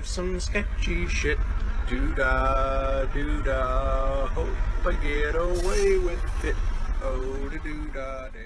some sketchy shit. Doo-dah, doo-dah, hope I get away with it. Oh, the doo-dah day.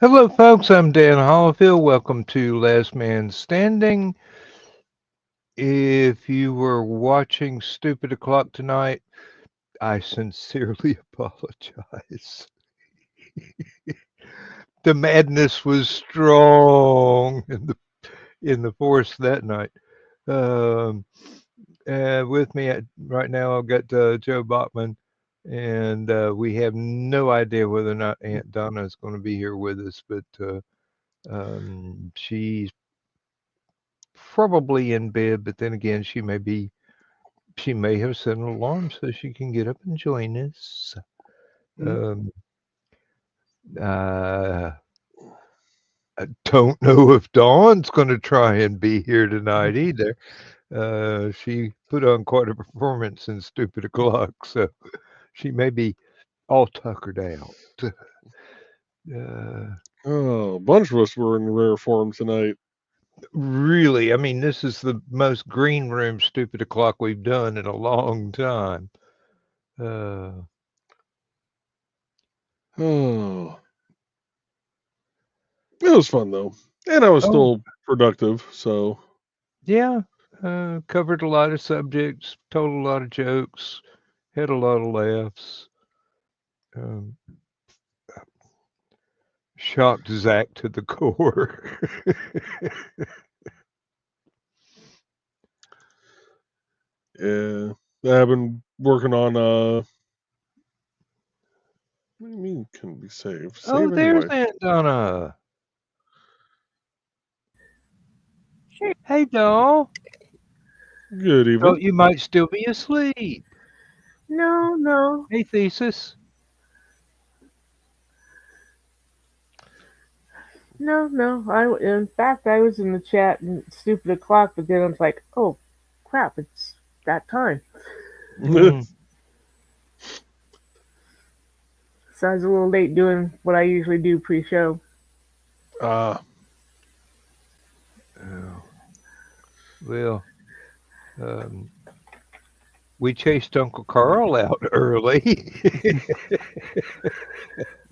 Hello, folks. I'm Dan Hollifield. Welcome to Last Man Standing. If you were watching Stupid O'Clock tonight, I sincerely apologize. The madness was strong in the force that night. With me right now, I've got Joe Bachman, and we have no idea whether or not Aunt Donna is going to be here with us, but she's probably in bed, but then again, she may have set an alarm so she can get up and join us. I don't know if Dawn's going to try and be here tonight either. She put on quite a performance in Stupid O'Clock, so she may be all tuckered out. A bunch of us were in rare form tonight. Really, I mean, this is the most green room Stupid O'Clock we've done in a long time. It was fun though, and I was still productive. So yeah, covered a lot of subjects, told a lot of jokes, had a lot of laughs. Shocked Zach to the core. yeah, I've been working on. What do you mean couldn't be saved? Save there's anyway. Aunt Donna. Hey, doll. Good evening. Oh, you might still be asleep. No. Hey, Thesis. No. In fact, I was in the chat and Stupid O'Clock, but then I was like, oh, crap, it's that time. So I was a little late doing what I usually do pre-show. Well, we chased Uncle Carl out early.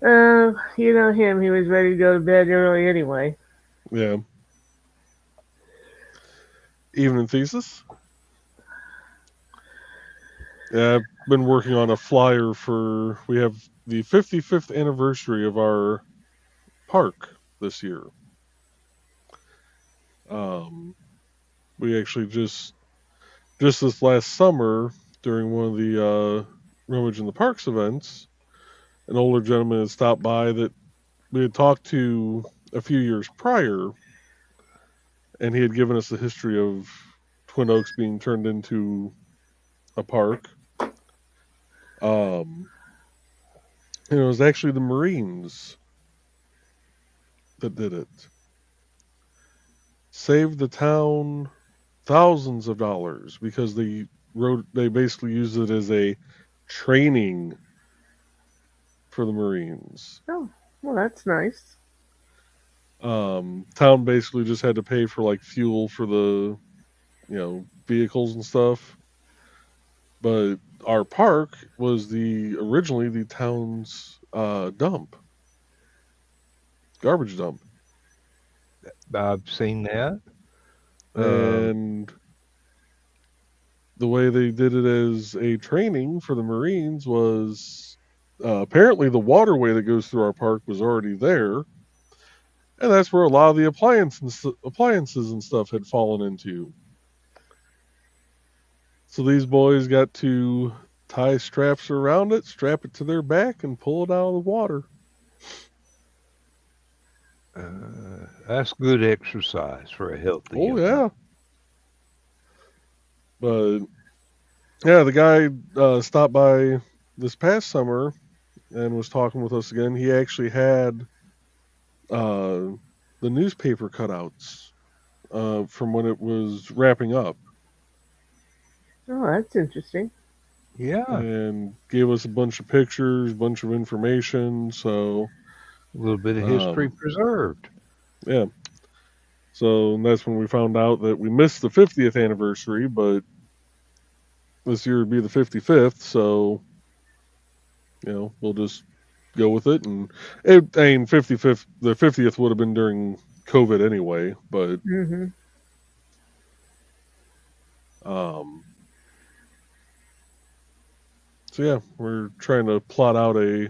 You know him. He was ready to go to bed early anyway. Yeah. Evening, Thesis. Yeah, I've been working on a flyer for. We have the 55th anniversary of our park this year. We actually just this last summer during one of the Rummage in the Parks events, an older gentleman had stopped by that we had talked to a few years prior, and he had given us the history of Twin Oaks being turned into a park. And it was actually the Marines that did it. Saved the town thousands of dollars because they basically used it as a training for the Marines. Oh, well, that's nice. Town basically just had to pay for like fuel for the vehicles and stuff. But our park was originally the town's garbage dump. I've seen that. And the way they did it as a training for the Marines was apparently the waterway that goes through our park was already there. And that's where a lot of the appliances and stuff had fallen into. So these boys got to tie straps around it, strap it to their back, and pull it out of the water. That's good exercise for a healthy. Oh, yeah. But, yeah, the guy stopped by this past summer and was talking with us again. He actually had the newspaper cutouts from when it was wrapping up. Oh, that's interesting. Yeah. And gave us a bunch of pictures, a bunch of information. So a little bit of history preserved. Yeah. So that's when we found out that we missed the 50th anniversary, but this year would be the 55th. So, we'll just go with it. And the 50th would have been during COVID anyway, but so yeah, we're trying to plot out a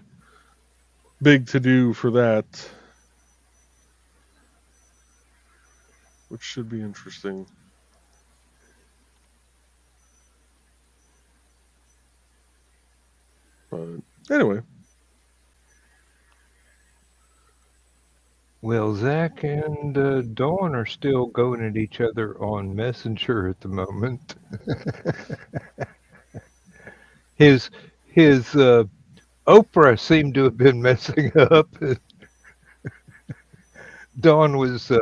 big to-do for that, which should be interesting. But anyway. Well, Zach and Dawn are still going at each other on Messenger at the moment. His Oprah seemed to have been messing up. Dawn was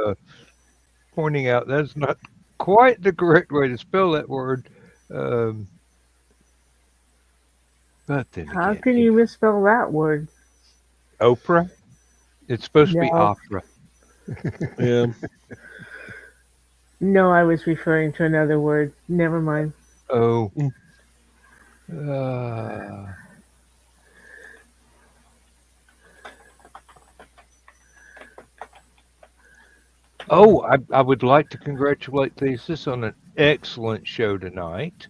pointing out that's not quite the correct way to spell that word. But then how can you misspell that word? Oprah? It's supposed to be opera. Yeah. No, I was referring to another word. Never mind. Oh. I would like to congratulate Thesis on an excellent show tonight.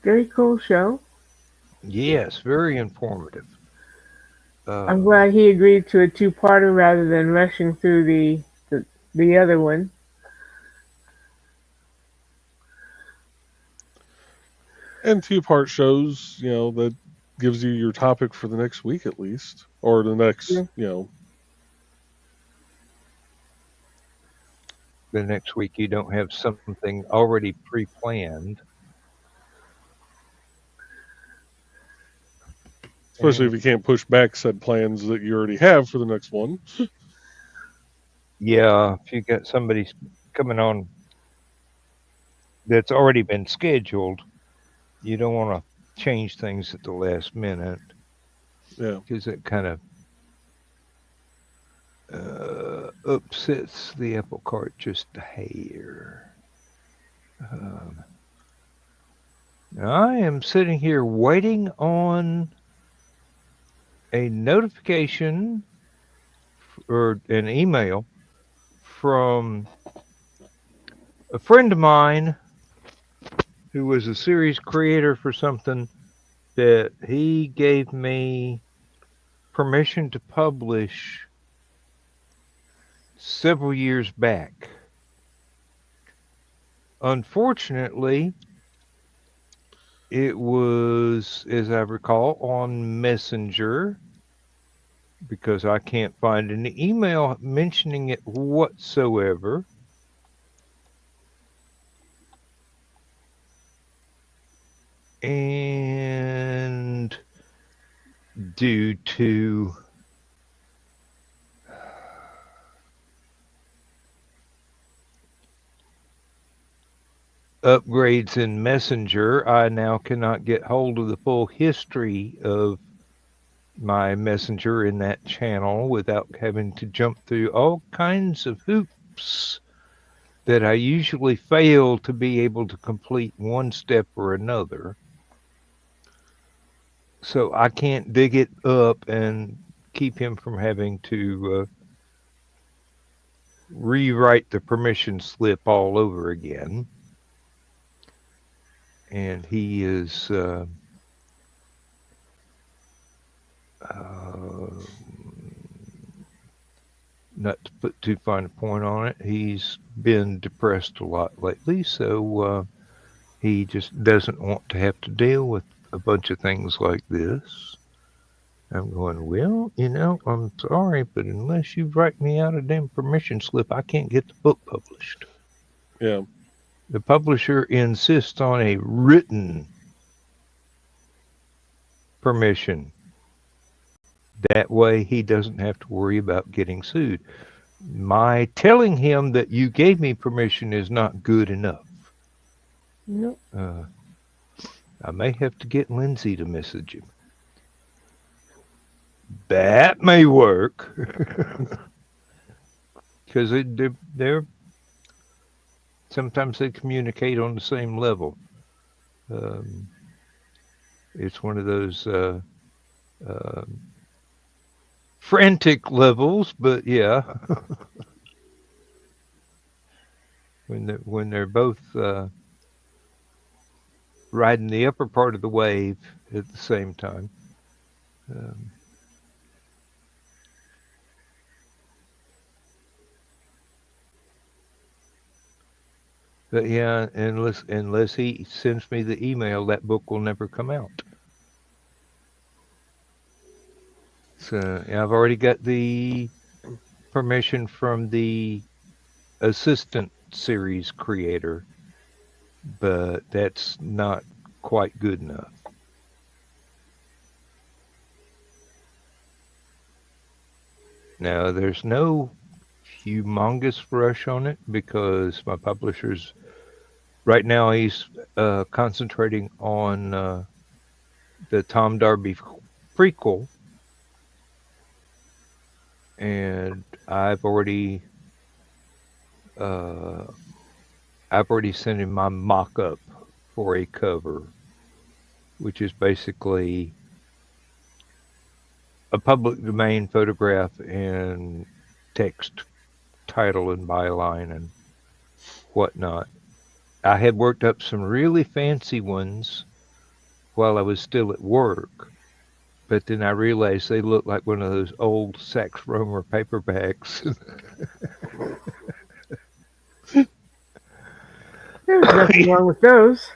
Very cool show. Yes, very informative. I'm glad he agreed to a two-parter rather than rushing through the other one. And two-part shows, that gives you your topic for the next week at least, or the next, The next week you don't have something already pre-planned. Especially if you can't push back said plans that you already have for the next one. Yeah, if you got somebody coming on that's already been scheduled, you don't want to change things at the last minute. Yeah. Because it kind of upsets the apple cart just a hair. I am sitting here waiting on a notification or an email from a friend of mine who was a series creator for something that he gave me permission to publish several years back. Unfortunately, it was, as I recall, on Messenger, because I can't find an email mentioning it whatsoever. And due to upgrades in Messenger, I now cannot get hold of the full history of my Messenger in that channel without having to jump through all kinds of hoops that I usually fail to be able to complete one step or another. So I can't dig it up and keep him from having to rewrite the permission slip all over again. And he is not to put too fine a point on it, he's been depressed a lot lately, so he just doesn't want to have to deal with a bunch of things like this. I'm going, well, I'm sorry, but unless you write me out a damn permission slip, I can't get the book published. Yeah. The publisher insists on a written permission. That way he doesn't have to worry about getting sued. My telling him that you gave me permission is not good enough. Nope. I may have to get Lindsay to message him. That may work. Because they're sometimes they communicate on the same level. It's one of those frantic levels, but yeah. when they're both riding the upper part of the wave at the same time. But yeah, unless he sends me the email, that book will never come out. So yeah, I've already got the permission from the assistant series creator, but that's not quite good enough. Now, there's no humongous rush on it because my publisher's right now he's concentrating on the Tom Darby prequel, and I've already sent him my mock-up for a cover, which is basically a public domain photograph and text, title and byline and whatnot. I had worked up some really fancy ones while I was still at work, but then I realized they looked like one of those old Sax Romer paperbacks. There's nothing wrong with those.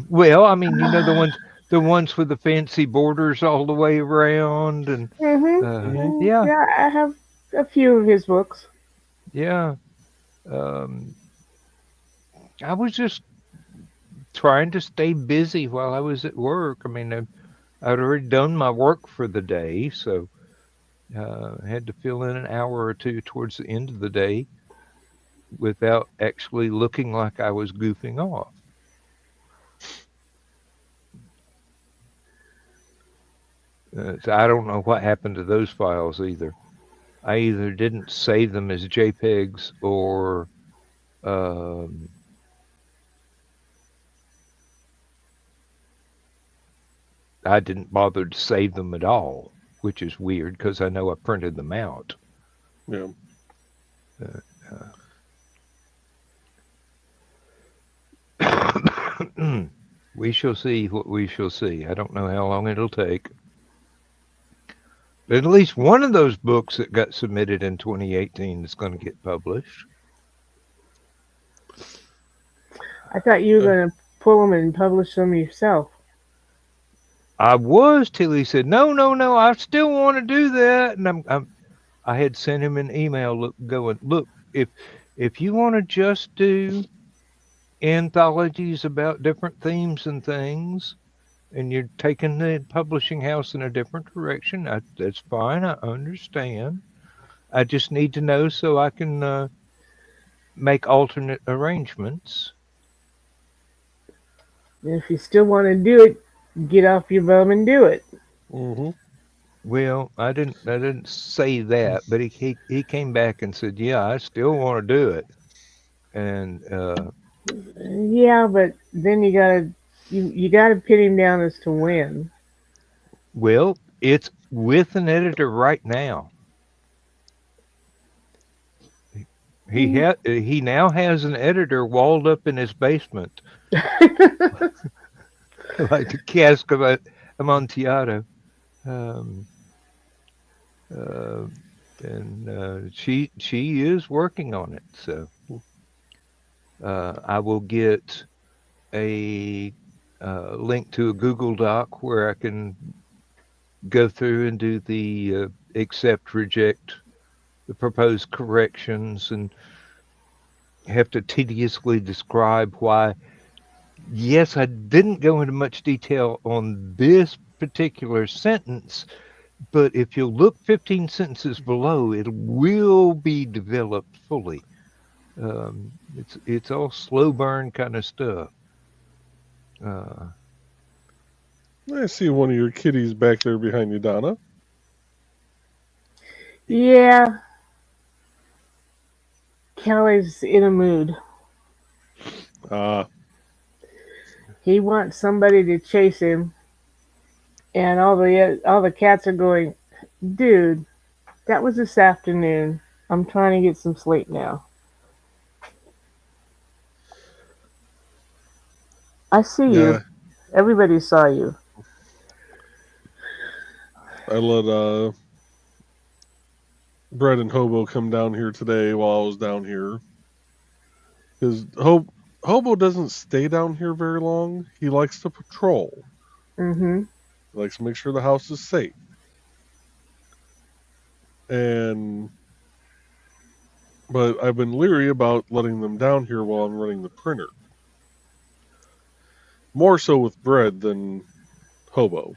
Well, I mean, the ones with the fancy borders all the way around, and yeah, Yeah, I have a few of his books. yeah. I was just trying to stay busy while I was at work. I mean, I'd already done my work for the day, so I had to fill in an hour or two towards the end of the day without actually looking like I was goofing off. So I don't know what happened to those files either. I either didn't save them as JPEGs or I didn't bother to save them at all, which is weird because I know I printed them out. Yeah. We shall see what we shall see. I don't know how long it'll take. But at least one of those books that got submitted in 2018 is going to get published. I thought you were going to pull them and publish them yourself. I was till he said, no, I still want to do that. And I had sent him an email going, look, if you want to just do anthologies about different themes and things, and you're taking the publishing house in a different direction, that's fine. I understand. I just need to know so I can make alternate arrangements. And if you still want to do it, get off your bum and do it. Mm-hmm. Well, I didn't say that, but he came back and said, yeah, I still want to do it. And Yeah, but then you gotta pin him down as to when. well, it's with an editor right now. He now has an editor walled up in his basement, like the cask of Amontillado. Um, and she is working on it. So I will get a link to a Google Doc where I can go through and do the accept, reject, the proposed corrections, and have to tediously describe why. Yes, I didn't go into much detail on this particular sentence, but if you look 15 sentences below, it will be developed fully. It's all slow burn kind of stuff. I see one of your kitties back there behind you, Donna. Yeah. Kelly's in a mood. He wants somebody to chase him, and all the cats are going, dude, that was this afternoon. I'm trying to get some sleep now. I see you. Everybody saw you. I let Brett and Hobo come down here today while I was down here. Because Hobo doesn't stay down here very long. He likes to patrol. Mm-hmm. He likes to make sure the house is safe. But I've been leery about letting them down here while I'm running the printer. More so with Brett than Hobo.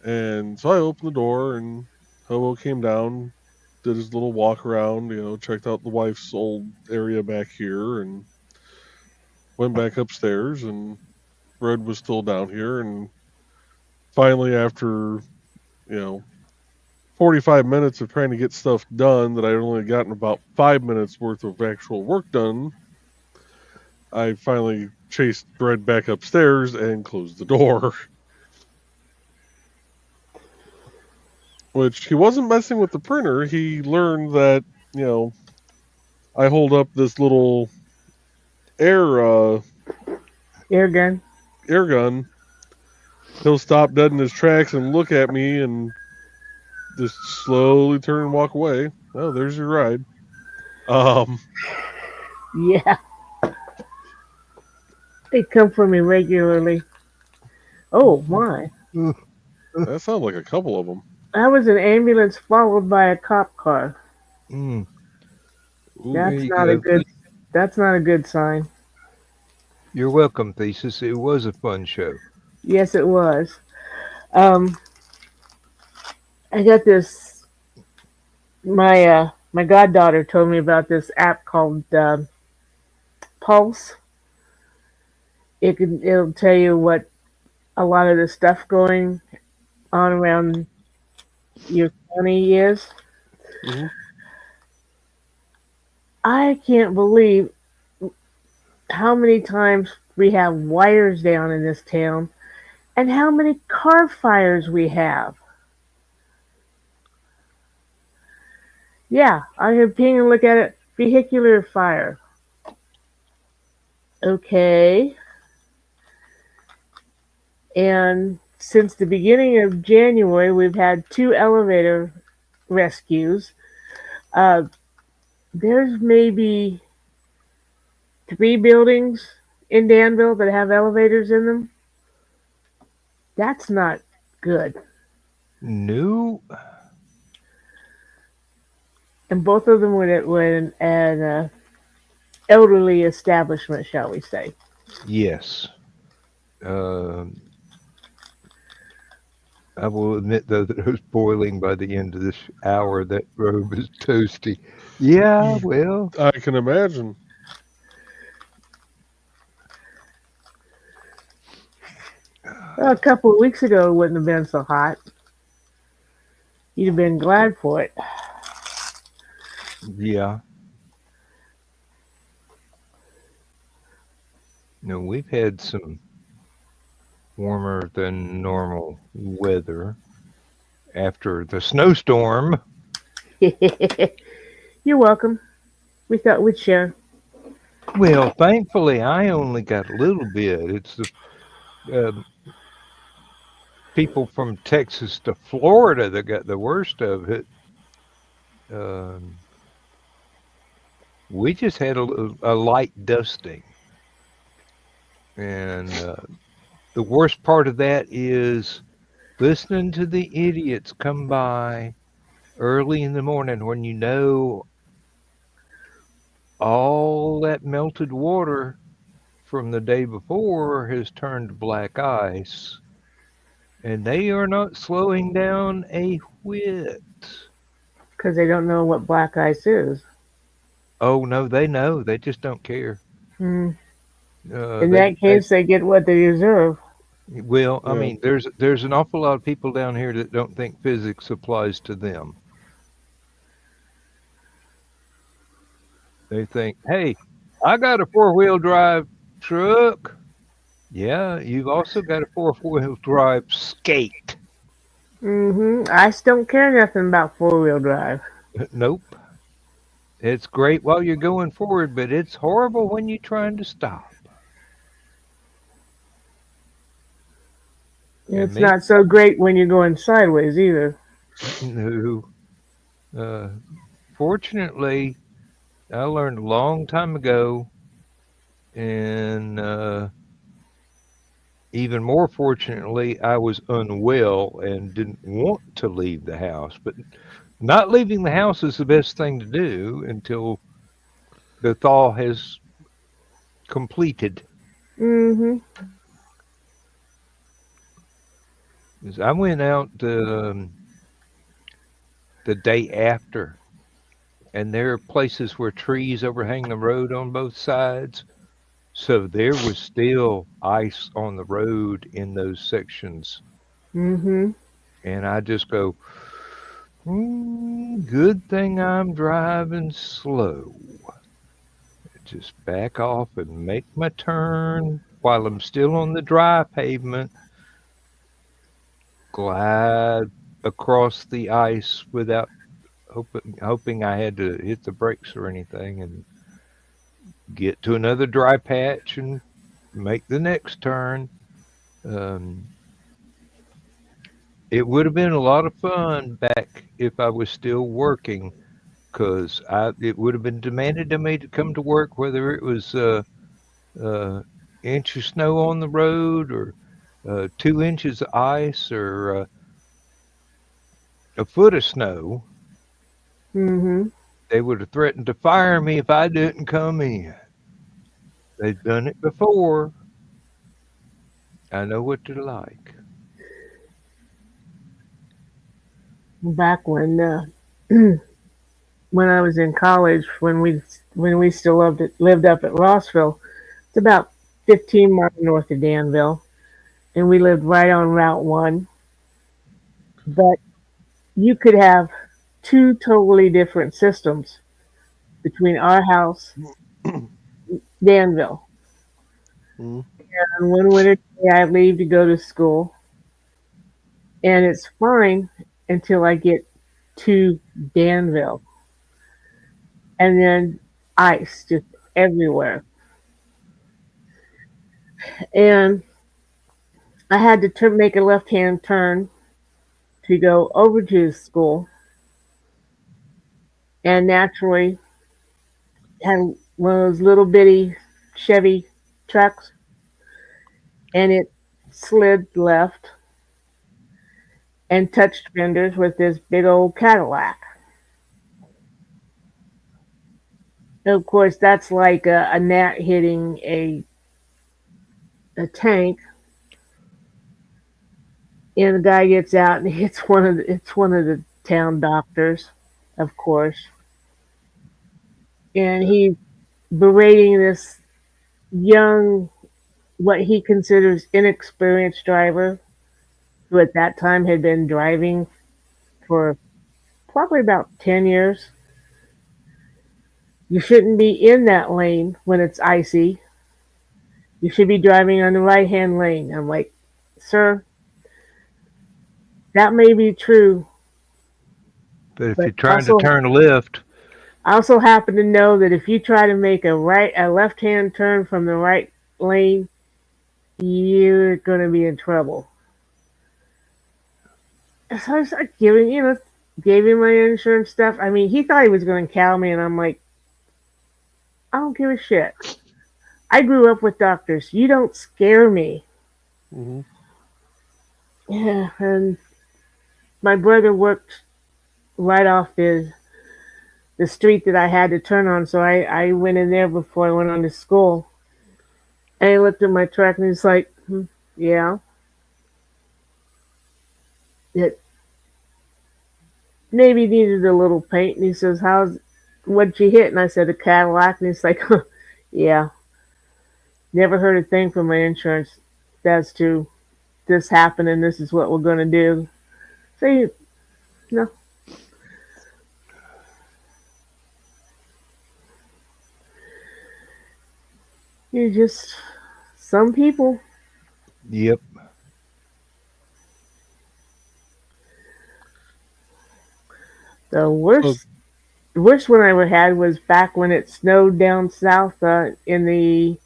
And so I opened the door and Hobo came down, did his little walk around, checked out the wife's old area back here and went back upstairs, and Red was still down here. And finally, after, 45 minutes of trying to get stuff done that I'd only gotten about 5 minutes worth of actual work done, I finally chased Red back upstairs and closed the door. Which he wasn't messing with the printer. He learned that, I hold up this little air gun. He'll stop dead in his tracks and look at me and just slowly turn and walk away. Oh, there's your ride. Yeah. They come for me regularly. Oh, my. That sounds like a couple of them. I was an ambulance followed by a cop car. Ooh, That's not a good sign. You're welcome, Thesis. It was a fun show. Yes, it was. I got this. My goddaughter told me about this app called Pulse. It'll tell you what a lot of the stuff going on around your county is. Mm-hmm. I can't believe how many times we have wires down in this town and how many car fires we have. Yeah, I can ping and look at it. Vehicular fire. Okay. And since the beginning of January, we've had 2 elevator rescues. Uh, there's maybe 3 buildings in Danville that have elevators in them. That's not good. No. And both of them were at an elderly establishment, shall we say. Yes. Um, I will admit, though, that it was boiling by the end of this hour. That robe is toasty. Yeah, well, I can imagine. Well, a couple of weeks ago, it wouldn't have been so hot. You'd have been glad for it. yeah. No, we've had some warmer than normal weather after the snowstorm. You're welcome. We thought we'd share. Well, thankfully, I only got a little bit. It's the people from Texas to Florida that got the worst of it. We just had a light dusting. And the worst part of that is listening to the idiots come by early in the morning when you know all that melted water from the day before has turned black ice, and they are not slowing down a whit. Because they don't know what black ice is. Oh no, they know. They just don't care. Mm. In They that case, they get what they deserve. well, I Yeah. mean, there's an awful lot of people down here that don't think physics applies to them. They think, hey, I got a 4-wheel drive truck. Yeah, you've also got a 4-wheel drive skate. I just don't care nothing about 4-wheel drive. Nope. It's great while you're going forward, but it's horrible when you're trying to stop. It's not so great when you're going sideways either. No. Fortunately, I learned a long time ago, and even more fortunately, I was unwell and didn't want to leave the house. But not leaving the house is the best thing to do until the thaw has completed. Mm-hmm. 'Cause I went out the day after, and there are places where trees overhang the road on both sides. So there was still ice on the road in those sections. Mm-hmm. And I just go, good thing I'm driving slow. Just back off and make my turn while I'm still on the dry pavement. Glide across the ice without hoping I had to hit the brakes or anything, and get to another dry patch and make the next turn. It would have been a lot of fun back if I was still working, because it would have been demanded of me to come to work, whether it was inch of snow on the road, or 2 inches of ice, or a foot of snow. Mm-hmm. They would have threatened to fire me if I didn't come in. They've done it before. I know what they're like. Back when when I was in college, when we still lived up at Rossville, it's about 15 miles north of Danville, and we lived right on Route 1. But you could have 2 totally different systems between our house, Danville. Mm. And one winter day, I leave to go to school, and it's fine until I get to Danville, and then ice just everywhere. And I had to make a left-hand turn to go over to the school, and naturally had one of those little bitty Chevy trucks, and it slid left and touched fenders with this big old Cadillac. And of course, that's like a gnat hitting a tank, and the guy gets out and it's one of the town doctors, of course, and he's berating this young, what he considers inexperienced driver, who at that time had been driving for probably about 10 years. You shouldn't be in that lane when it's icy. You should be driving on the right hand lane. I'm like, sir, that may be true, But if but you're trying to turn left, I also happen to know that if you try to make a left hand turn from the right lane, you're going to be in trouble. So I was like gave him my insurance stuff. I mean, he thought he was going to cow me, and I'm like, I don't give a shit. I grew up with doctors. You don't scare me. Mm-hmm. Yeah, and my brother worked right off the street that I had to turn on, so I went in there before I went on to school. And he looked at my truck and he's like, yeah. It maybe needed a little paint. And he says, what'd you hit? And I said, a Cadillac. And he's like, yeah. Never heard a thing from my insurance as to this happened and this is what we're going to do. So, no. You just, some people. yep. The worst one I ever had was back when it snowed down south in the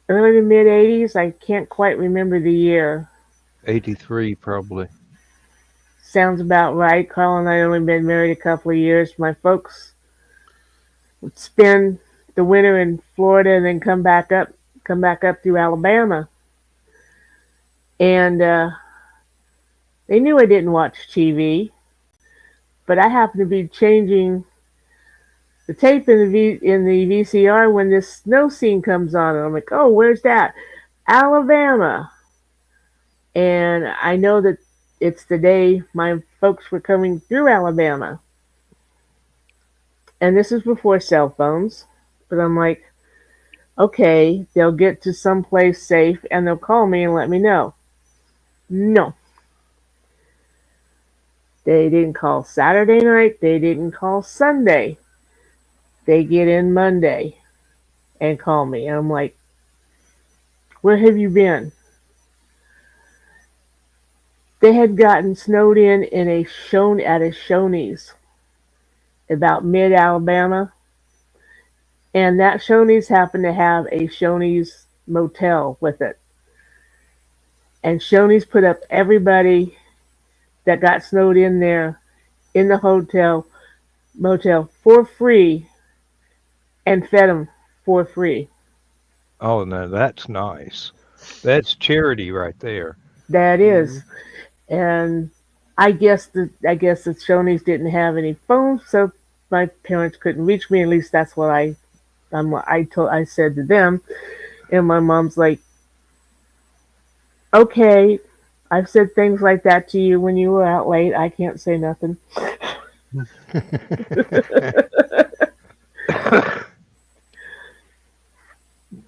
early to mid 80s. I can't quite remember the year. 83 probably. Sounds about right. Carl and I only been married a couple of years. My folks would spend the winter in Florida and then come back up through Alabama. And they knew I didn't watch TV, but I happened to be changing the tape in the VCR when this snow scene comes on, and I'm like, oh, where's that? Alabama. And I know that it's the day my folks were coming through Alabama. And this is before cell phones. But I'm like, okay, they'll get to someplace safe and they'll call me and let me know. No. They didn't call Saturday night. They didn't call Sunday. They get in Monday and call me. And I'm like, where have you been? They had gotten snowed in at a Shoney's about mid-Alabama. And that Shoney's happened to have a Shoney's motel with it. And Shoney's put up everybody that got snowed in there in the motel for free and fed them for free. Oh, no, that's nice. That's charity right there. That is. And I guess the Shoney's didn't have any phones, so my parents couldn't reach me. At least that's what I said to them. And my mom's like, okay, I've said things like that to you when you were out late. I can't say nothing.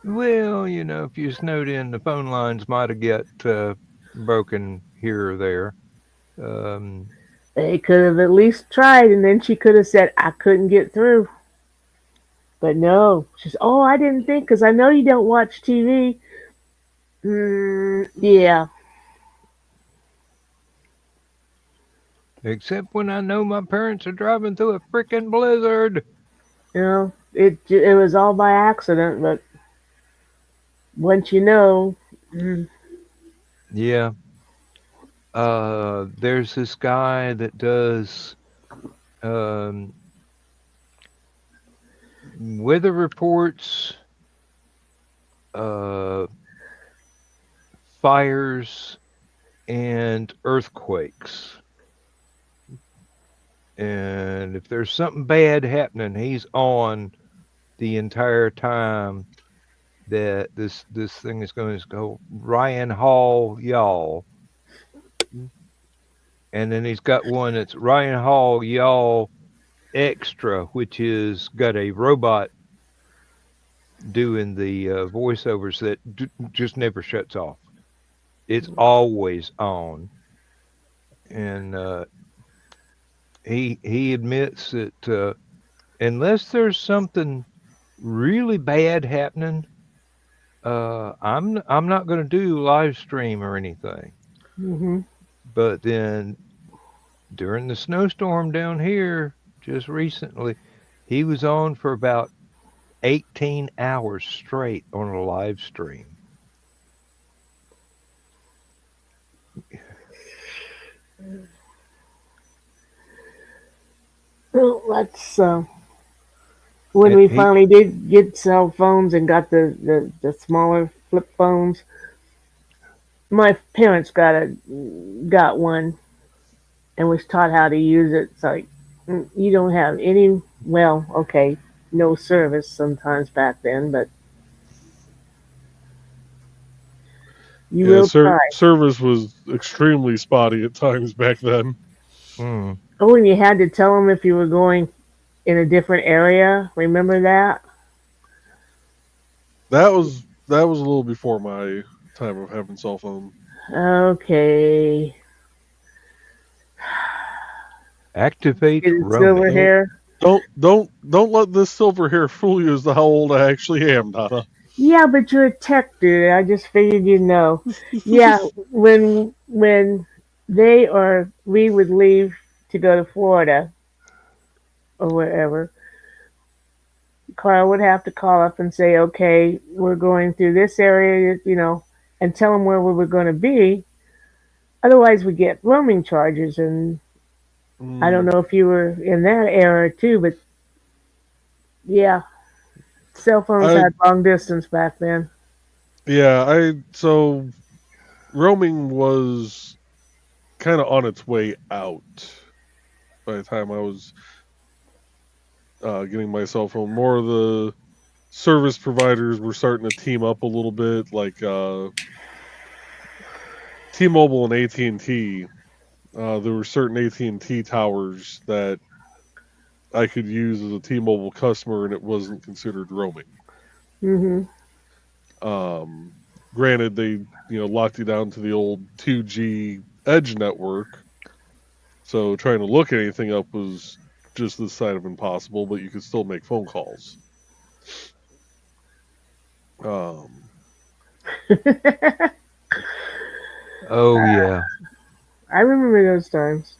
Well, if you snowed in, the phone lines might have got broken here or there. They could have at least tried, and then she could have said, I couldn't get through. But no. She's, I didn't think, because I know you don't watch TV. Yeah. Except when I know my parents are driving through a frickin' blizzard. It was all by accident, but once you know, Yeah. There's this guy that does um, weather reports, uh, fires, and earthquakes. And if there's something bad happening, he's on the entire time that this thing is going to go. Ryan Hall, y'all. And then he's got one that's Ryan Hall, y'all extra, which is got a robot doing the voiceovers that just never shuts off. It's always on, and he admits that unless there's something really bad happening, I'm not going to do live stream or anything. Hmm. But then during the snowstorm down here just recently, he was on for about 18 hours straight on a live stream. Well, that's when And we he, finally did get cell phones and got the smaller flip phones. My parents got one and was taught how to use it. It's like you don't have any. Well, okay, no service sometimes back then, but you Yeah, will try. service was extremely spotty at times back then. mm, Oh, and you had to tell them if you were going in a different area. Remember that? That was a little before my time of having cell phone. Okay. activate Get his silver roaming. Don't hair. don't let this silver hair fool you as to how old I actually am, Donna. Yeah, but you're a tech dude. I just figured you'd know. Yeah, when they or we would leave to go to Florida or wherever, Carl would have to call up and say, "Okay, we're going through this area," and tell them where we were going to be. Otherwise, we get roaming charges, and I don't Mm, know if you were in that era too, but yeah, cell phones I had long distance back then. yeah, I so roaming was kind of on its way out by the time I was getting my cell phone. More of the service providers were starting to team up a little bit, like T-Mobile and AT&T. There were certain AT&T towers that I could use as a T-Mobile customer, and it wasn't considered roaming. Hmm. Um, Granted, they locked you down to the old 2G edge network, so trying to look anything up was just this side of impossible. But you could still make phone calls. Um, Oh yeah. I remember those times.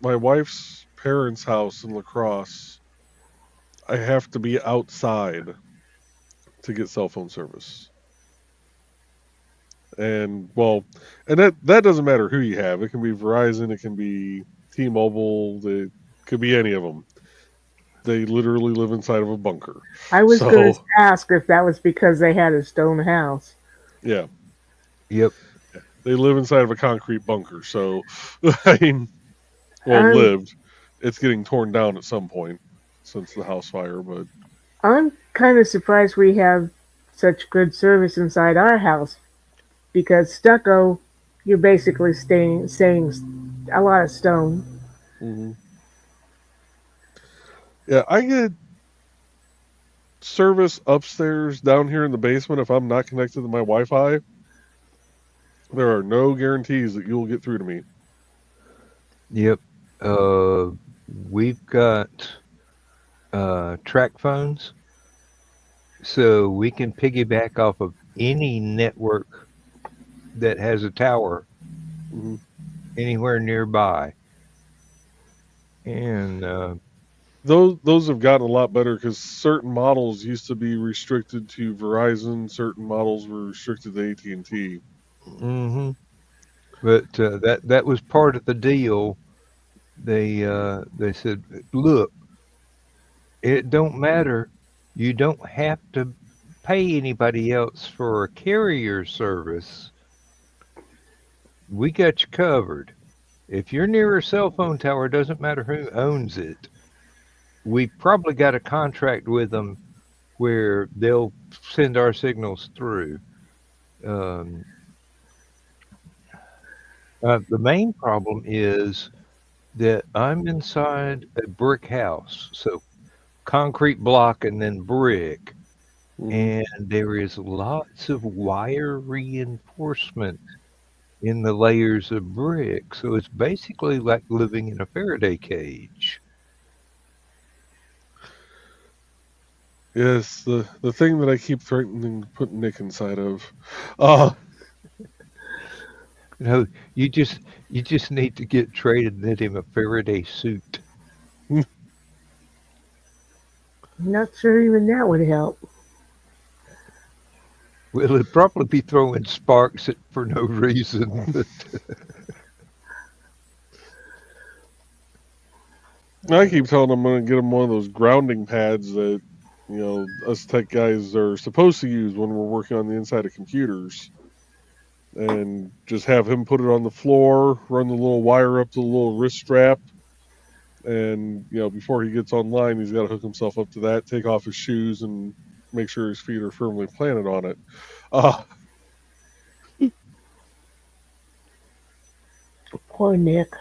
my wife's parents' house in La Crosse, I have to be outside to get cell phone service. And well, and that doesn't matter who you have. It can be Verizon, it can be T-Mobile, it could be any of them. They literally live inside of a bunker. I was going to So ask if that was because they had a stone house. yeah, Yep. they live inside of a concrete bunker. So I mean, well, I'm lived. It's getting torn down at some point since the house fire, but I'm kind of surprised we have such good service inside our house because stucco, you're basically saying a lot of stone. mhm. Yeah, I get service upstairs down here in the basement if I'm not connected to my Wi-Fi. There are no guarantees that you'll get through to me. Yep. Uh, we've got track phones, so we can piggyback off of any network that has a tower Mhm. anywhere nearby. And those have gotten a lot better because certain models used to be restricted to Verizon, certain models were restricted to AT&T. Mm-hmm. But that was part of the deal. They said, look, it don't matter. You don't have to pay anybody else for a carrier service. We got you covered. If you're near a cell phone tower, it doesn't matter who owns it. We probably got a contract with them where they'll send our signals through. Um, the main problem is that I'm inside a brick house, so concrete block and then brick, Mhm. and there is lots of wire reinforcement in the layers of brick. So it's basically like living in a Faraday cage. Yes, the thing that I keep threatening to put Nick inside of. Uh, You know, you just need to get traded and knit him a Faraday suit. Not sure even that would help. Well, it'd probably be throwing sparks at for no reason. But I keep telling him I'm going to get him one of those grounding pads that, us tech guys are supposed to use when we're working on the inside of computers. And just have him put it on the floor, run the little wire up to the little wrist strap. And, before he gets online, he's got to hook himself up to that, take off his shoes, and make sure his feet are firmly planted on it. Poor Nick.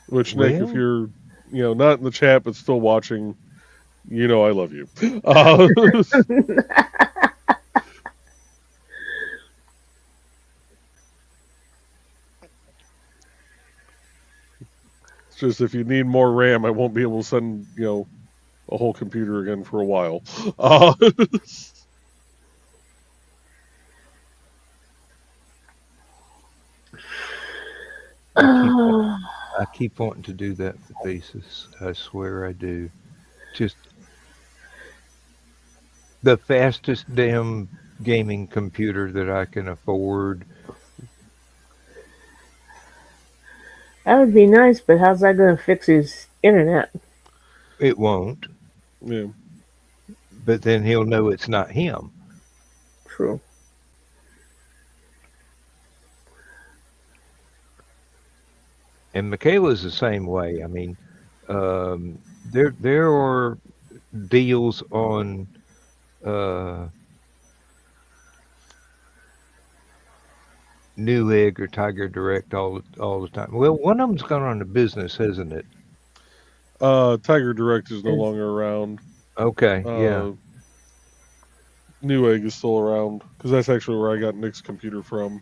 Which, Nick, if well, you're, not in the chat but still watching, I love you. It's just if you need more RAM, I won't be able to send, a whole computer again for a while. I keep wanting to do that for thesis. I swear I do. Just the fastest damn gaming computer that I can afford. That would be nice, but how's that going to fix his internet? It won't, Yeah. but then he'll know it's not him. True. And Michaela's the same way. I mean, there are deals on Newegg or Tiger Direct all the time. Well, one of them's gone on to business, hasn't it? Tiger Direct is no longer around. Okay, yeah. Newegg is still around because that's actually where I got Nick's computer from.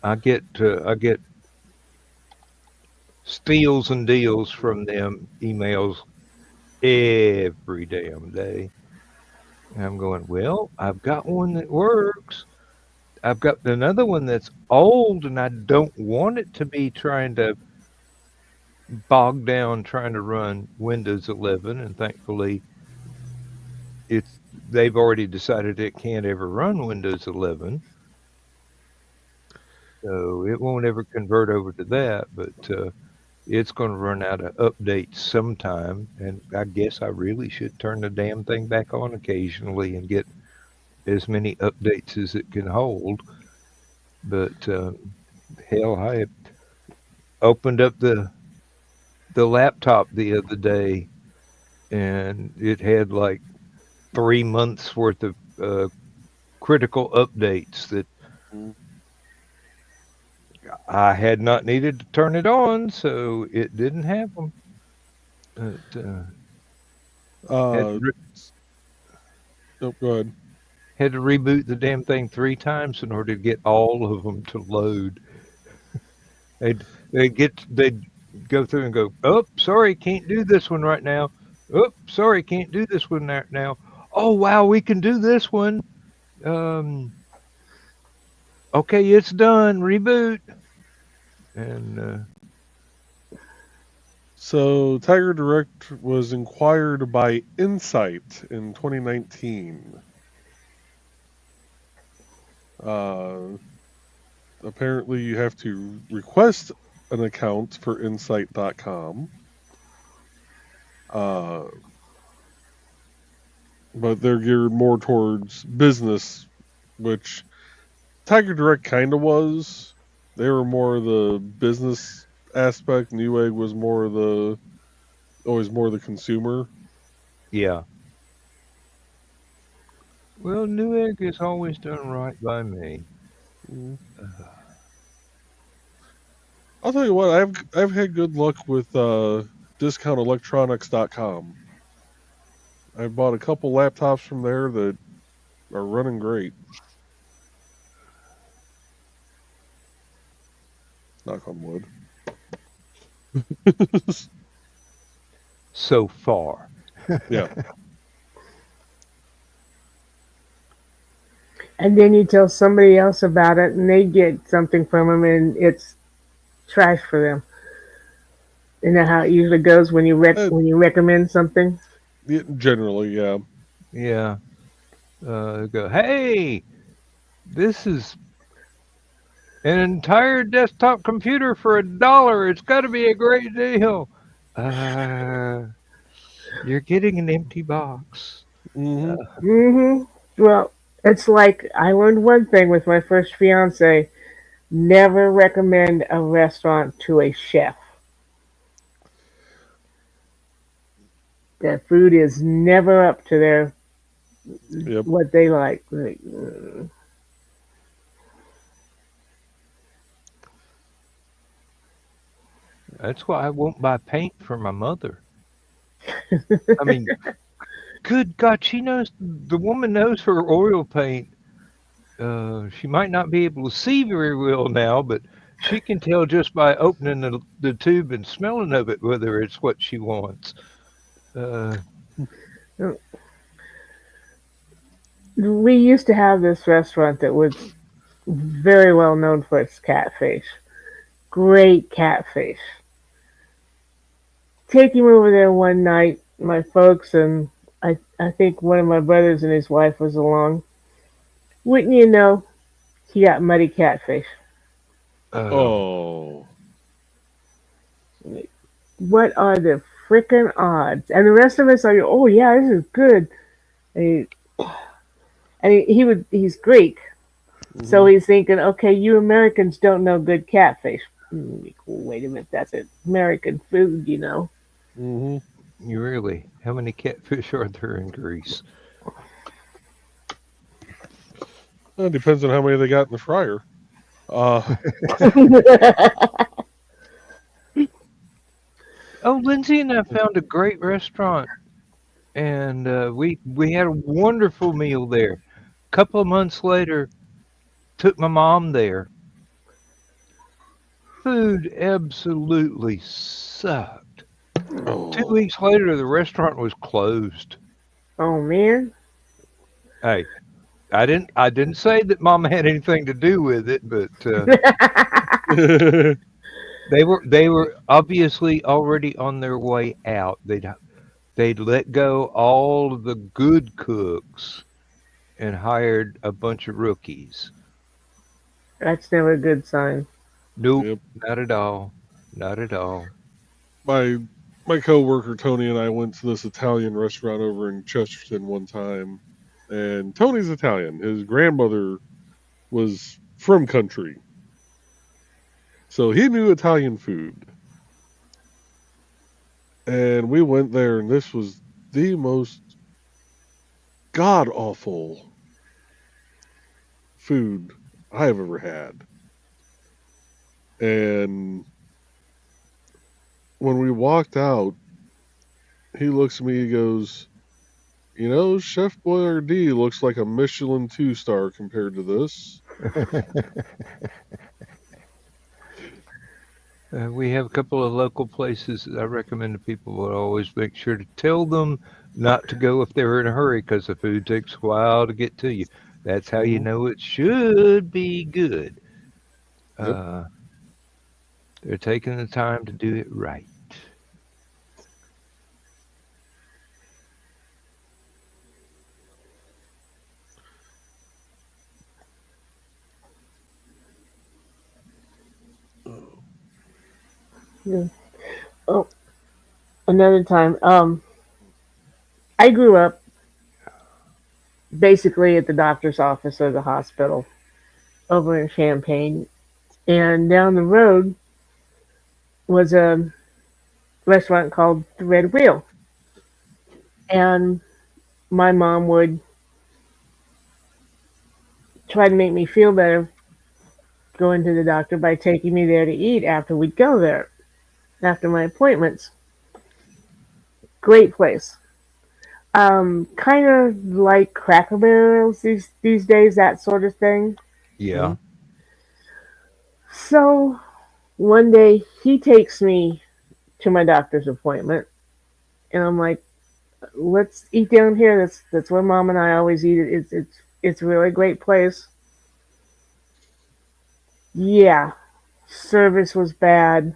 I get steals and deals from them emails every damn day. And I'm going, well, I've got one that works. I've got another one that's old, and I don't want it to be trying to bog down trying to run Windows 11. And thankfully, they've already decided it can't ever run Windows 11. So it won't ever convert over to that, but it's going to run out of updates sometime. And I guess I really should turn the damn thing back on occasionally and get as many updates as it can hold. But hell, I opened up the laptop the other day, and it had like 3 months worth of critical updates that I had not needed to turn it on, so it didn't have them. But, Oh, go ahead. had to reboot the damn thing 3 times in order to get all of them to load. They'd go through and go, oh, sorry, can't do this one right now. Oh, sorry, can't do this one right now. Oh, wow, we can do this one. Okay, it's done. Reboot. And So Tiger Direct was inquired by Insight in 2019. Apparently, you have to request an account for Insight.com. But they're geared more towards business, which Tiger Direct kind of was. They were more the business aspect. Newegg was always more the consumer. Yeah. Well, Newegg has always done right by me. I'll tell you what, I've had good luck with discountelectronics.com. I bought a couple laptops from there that are running great. Knock on wood. So far. Yeah. And then you tell somebody else about it, and they get something from them, and it's trash for them. You know how it usually goes when you when you recommend something. Generally, yeah. Yeah. Go, hey, this is an entire desktop computer for $1. It's got to be a great deal. You're getting an empty box. Well, it's like I learned one thing with my first fiance: never recommend a restaurant to a chef. Their food is never up to their what they like. That's why I won't buy paint for my mother. I mean, good God, the woman knows her oil paint. She might not be able to see very well now, but she can tell just by opening the tube and smelling of it whether it's what she wants. We used to have this restaurant that was very well known for its catfish. Great catfish. Taking over there one night, my folks and I think one of my brothers and his wife was along. Wouldn't you know, he got muddy catfish. Oh. What are the frickin' odds? And the rest of us are, oh yeah, this is good. And he's Greek. So he's thinking, okay, you Americans don't know good catfish. Wait a minute, that's American food, you know. You really? How many catfish are there in Greece? It depends on how many they got in the fryer. Oh, Lindsay and I found a great restaurant, and we had a wonderful meal there. A couple of months later, took my mom there. Food absolutely sucked. 2 weeks later, the restaurant was closed. Oh man. Hey, I didn't say that Mom had anything to do with it, but they were obviously already on their way out. They'd let go all of the good cooks and hired a bunch of rookies. That's never a good sign. Nope, not at all. Not at all. My coworker Tony and I went to this Italian restaurant over in Chesterton one time, and Tony's Italian. His grandmother was from country, so he knew Italian food. And we went there, and this was the most god awful food I have ever had. And when we walked out, he looks at me, he goes, you know, Chef Boyardee looks like a Michelin 2-star compared to this. We have a couple of local places that I recommend to people, but always make sure to tell them not to go if they're in a hurry because the food takes a while to get to you. That's how you know it should be good. They're taking the time to do it right. Yeah. Oh, another time. I grew up basically at the doctor's office or the hospital over in Champaign, and down the road was a restaurant called the Red Wheel, and my mom would try to make me feel better going to the doctor by taking me there to eat after we'd go there after my appointments. Great place. Kind of like Cracker Barrels these days, that sort of thing. Hmm. Yeah. So one day he takes me to my doctor's appointment, and I'm like, "Let's eat down here. That's where Mom and I always eat. It's a really great place." Yeah, service was bad.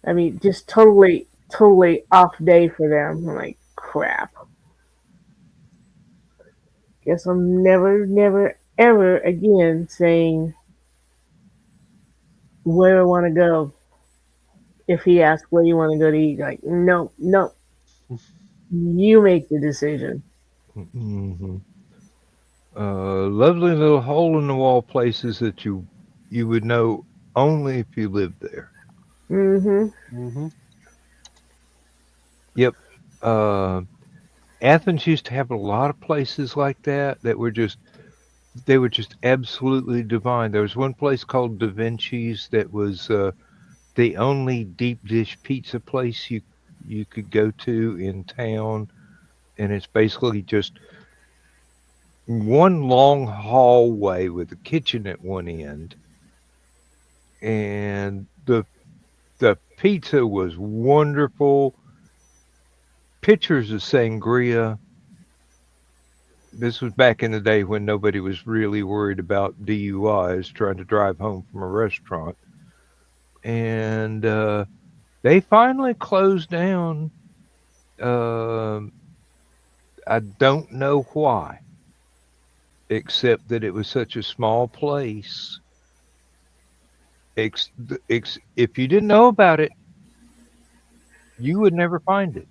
I mean, just totally off day for them. I'm like, crap. Guess I'm never, ever again saying where I want to go. If he asks where you want to go to eat, like, no, no, you make the decision. Hmm. Lovely little hole in the wall places that you would know only if you lived there. Hmm. Hmm. Yep. Uh, Athens used to have a lot of places like that that were just they were just absolutely divine. There was one place called Da Vinci's that was the only deep dish pizza place you could go to in town, and it's basically just one long hallway with a kitchen at one end, and the pizza was wonderful. Pictures of sangria. This was back in the day when nobody was really worried about DUIs trying to drive home from a restaurant. And they finally closed down. Um I don't know why, except that it was such a small place. If you didn't know about it, you would never find it.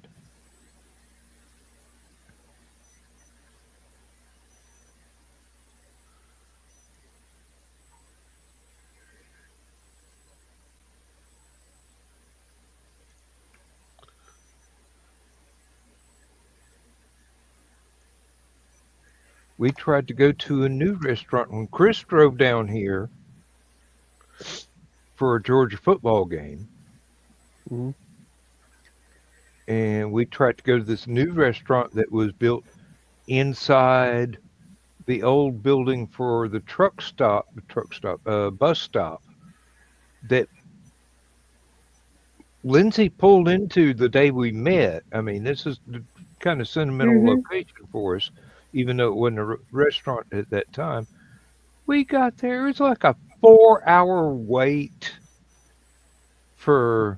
We tried to go to a new restaurant when Chris drove down here for a Georgia football game, Hmm. and we tried to go to this new restaurant that was built inside the old building for the bus stop that Lindsay pulled into the day we met. I mean, this is the kind of sentimental Hmm. location for us, even though it wasn't a restaurant at that time. We got there, it was like a 4 hour wait for,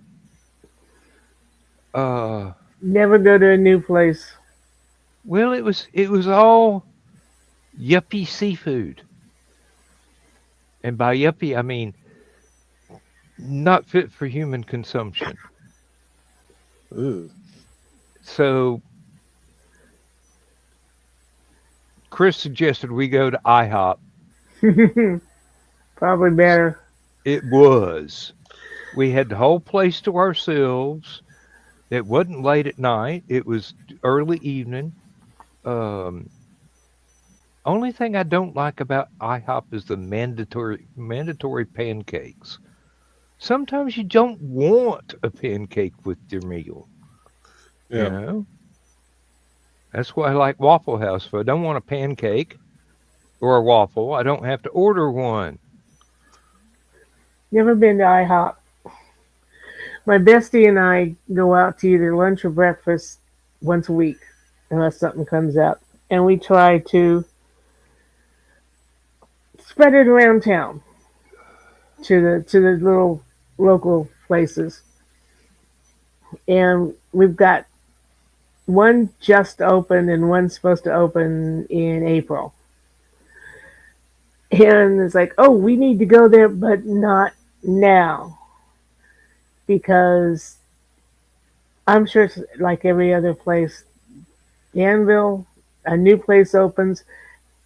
uh, Never go to a new place. well, it was all yuppie seafood. And by yuppie, I mean not fit for human consumption. Ugh. So Chris suggested we go to IHOP. Probably better. It was. We had the whole place to ourselves. It wasn't late at night. It was early evening. Um, Only thing I don't like about IHOP is the mandatory pancakes. Sometimes you don't want a pancake with your meal. You Yeah. know, that's why I like Waffle House. If I don't want a pancake or a waffle, I don't have to order one. Never been to IHOP. My bestie and I go out to either lunch or breakfast once a week, unless something comes up, and we try to spread it around town to the little local places. And we've got one just opened and one supposed to open in April. And it's like, oh, we need to go there, but not now. because I'm sure it's like every other place. Danville, a new place opens,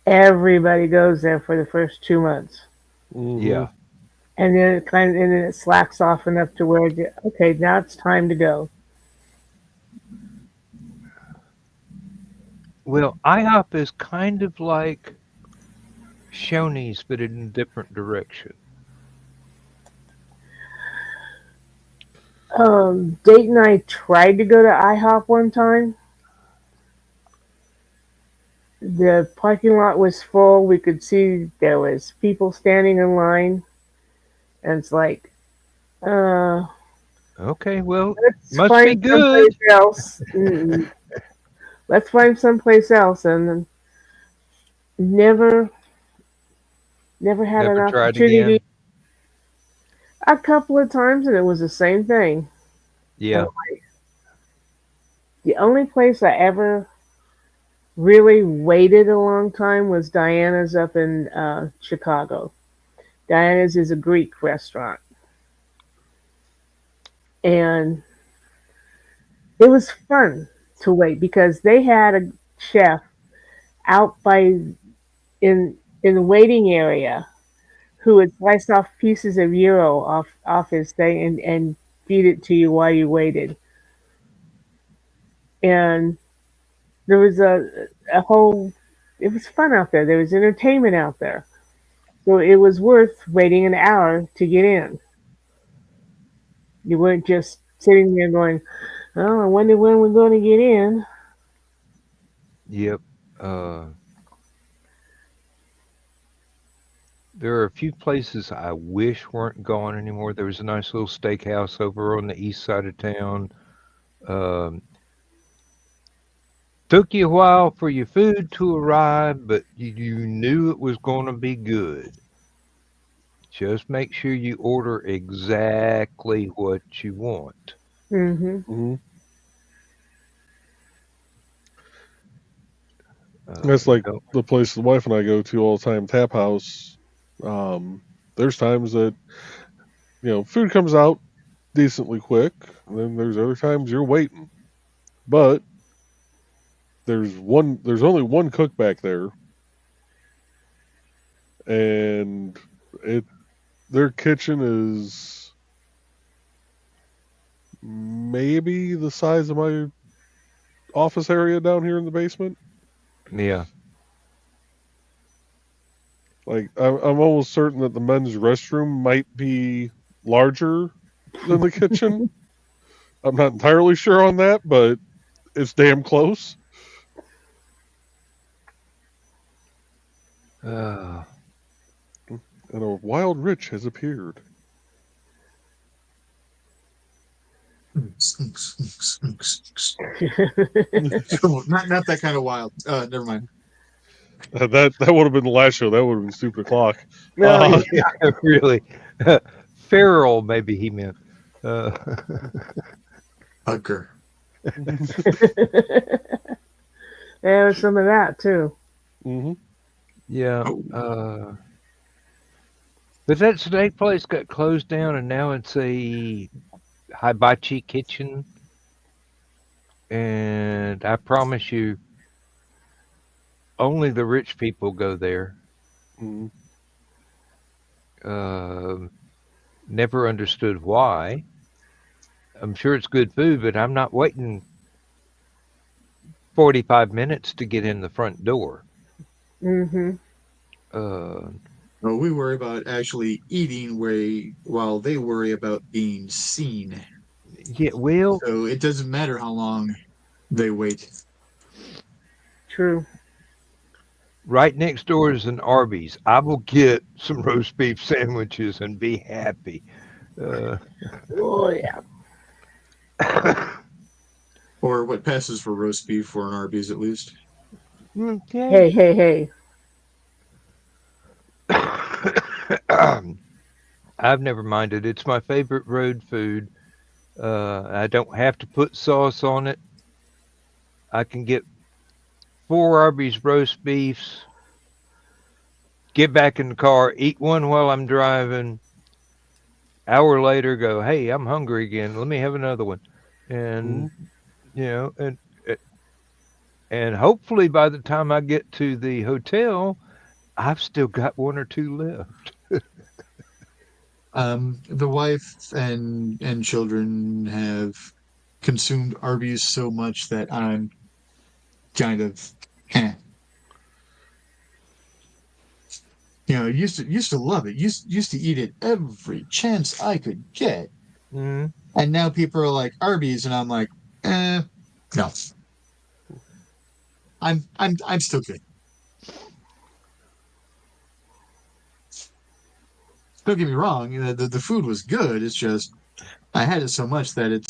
everybody goes there for the first 2 months. Mm-hmm. Yeah. And then and then it slacks off enough to where, okay, now it's time to go. Well, IHOP is kind of like Shoney's, but in a different direction. Dayton and I tried to go to IHOP one time. The parking lot was full. We could see there was people standing in line, and it's like, uh, Okay, well, let's must be find good. someplace else. Let's find someplace else, and then never, never had an Never tried opportunity. again. A couple of times, and it was the same thing. And Yeah. the only place I ever really waited a long time was Diana's up in Chicago. Diana's is a Greek restaurant, and it was fun to wait because they had a chef out by in the waiting area who would slice off pieces of gyro off his thing and feed it to you while you waited. And there was a whole it was fun out there. There was entertainment out there. So it was worth waiting an hour to get in. You weren't just sitting there going, "Oh, I wonder when we're going to get in." Yep. Uh, there are a few places I wish weren't gone anymore. There was a nice little steakhouse over on the east side of town. Um, took you a while for your food to arrive, but you knew it was going to be good. Just make sure you order exactly what you want. Hmm. Mm-hmm. That's You like don't. the place the wife and I go to all the time, Tap House. Um, there's times that food comes out decently quick, and then there's other times you're waiting. But there's only one cook back there, and it their kitchen is maybe the size of my office area down here in the basement. Yeah. Like I'm almost certain that the men's restroom might be larger than the kitchen. I'm not entirely sure on that, but it's damn close. Uh, And a wild rich has appeared. Not that kind of wild. Never mind. That would have been the last show. That would have been stupid o'clock. No, yeah, really. Feral, maybe he meant. Uh, Hugger. there was some of that too. Mm-hmm. yeah. Oh. But that steak place got closed down, and now it's a hibachi kitchen. And I promise you, only the rich people go there. Mm-hmm. Never understood why. I'm sure it's good food, but I'm not waiting 45 minutes to get in the front door. Hmm. Well, we worry about actually eating while they worry about being seen. Yeah, well, So it doesn't matter how long they wait. True. right next door is an Arby's. I will get some roast beef sandwiches and be happy. Oh yeah. Or what passes for roast beef for an Arby's at least. Okay. Hey. I've never minded. It's my favorite road food. I don't have to put sauce on it. I can get 4 Arby's roast beefs, get back in the car, eat one while I'm driving, hour later go, hey, I'm hungry again. Let me have another one. Mhm. And, you know, and hopefully by the time I get to the hotel, I've still got one or two left. The wife and children have consumed Arby's so much that I'm kind of, eh. Used to love it. Used to eat it every chance I could get. Mm, And now people are like Arby's, and I'm like, no. I'm still good. Don't get me wrong, the food was good. It's just I had it so much that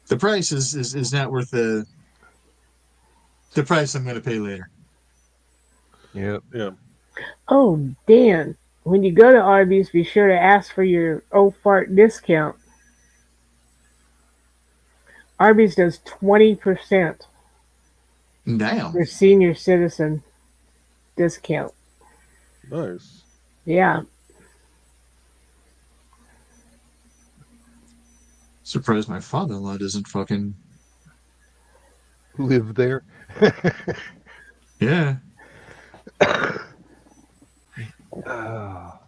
the price is not worth the price I'm going to pay later. yep. Yeah. Oh, Dan, when you go to Arby's, be sure to ask for your old fart discount. Arby's does 20% Damn. for senior citizen discount. Nice. Yeah. Surprised my father-in-law doesn't fucking Live there. yeah. Oh,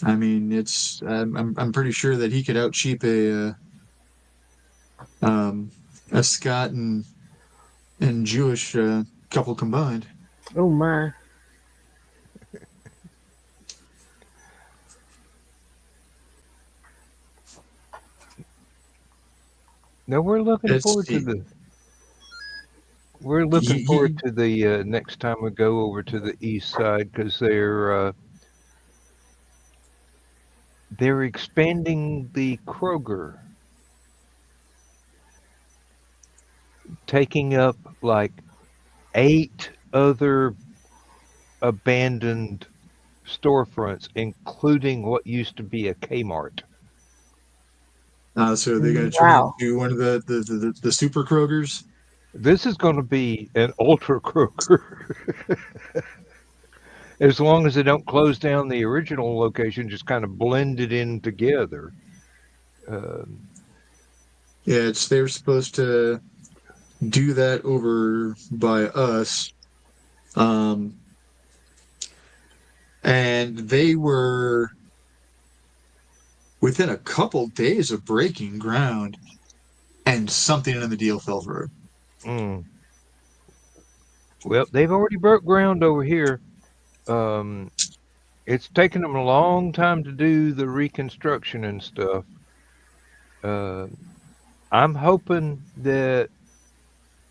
I mean, it's I'm pretty sure that he could out cheap a Scot and Jewish couple combined. Oh my. no, we're looking It's forward to he, the. We're looking he forward to the next time we go over to the east side because they're expanding the Kroger, taking up like 8 other abandoned storefronts, including what used to be a Kmart. so they're gonna turn it Wow. into one of the super Krogers. This is going to be an ultra Kroger. As long as they don't close down the original location, just kind of blend it in together. Um, Yeah, they're supposed to do that over by us. Um, and they were within a couple days of breaking ground, and something in the deal fell through. mm. Well, they've already broke ground over here. Um, it's taken them a long time to do the reconstruction and stuff. Uh, I'm hoping that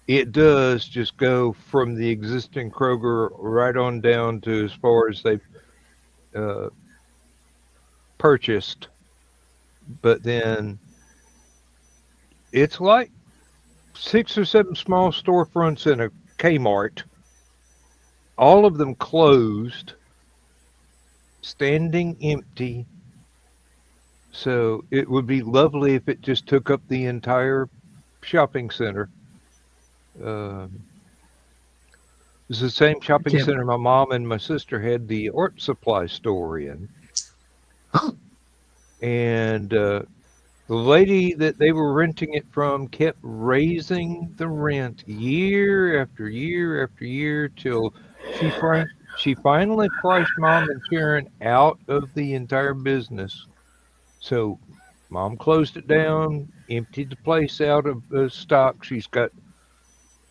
it does just go from the existing Kroger right on down to as far as they've uh, purchased. But then it's like 6 or 7 small storefronts in a Kmart, all of them closed, standing empty. So it would be lovely if it just took up the entire shopping center. Um, it's the same shopping Can't. center my mom and my sister had the art supply store in. Huh. And the lady that they were renting it from kept raising the rent year after year after year till she finally priced mom and Sharon out of the entire business. So mom closed it down, emptied the place out of stock. She's got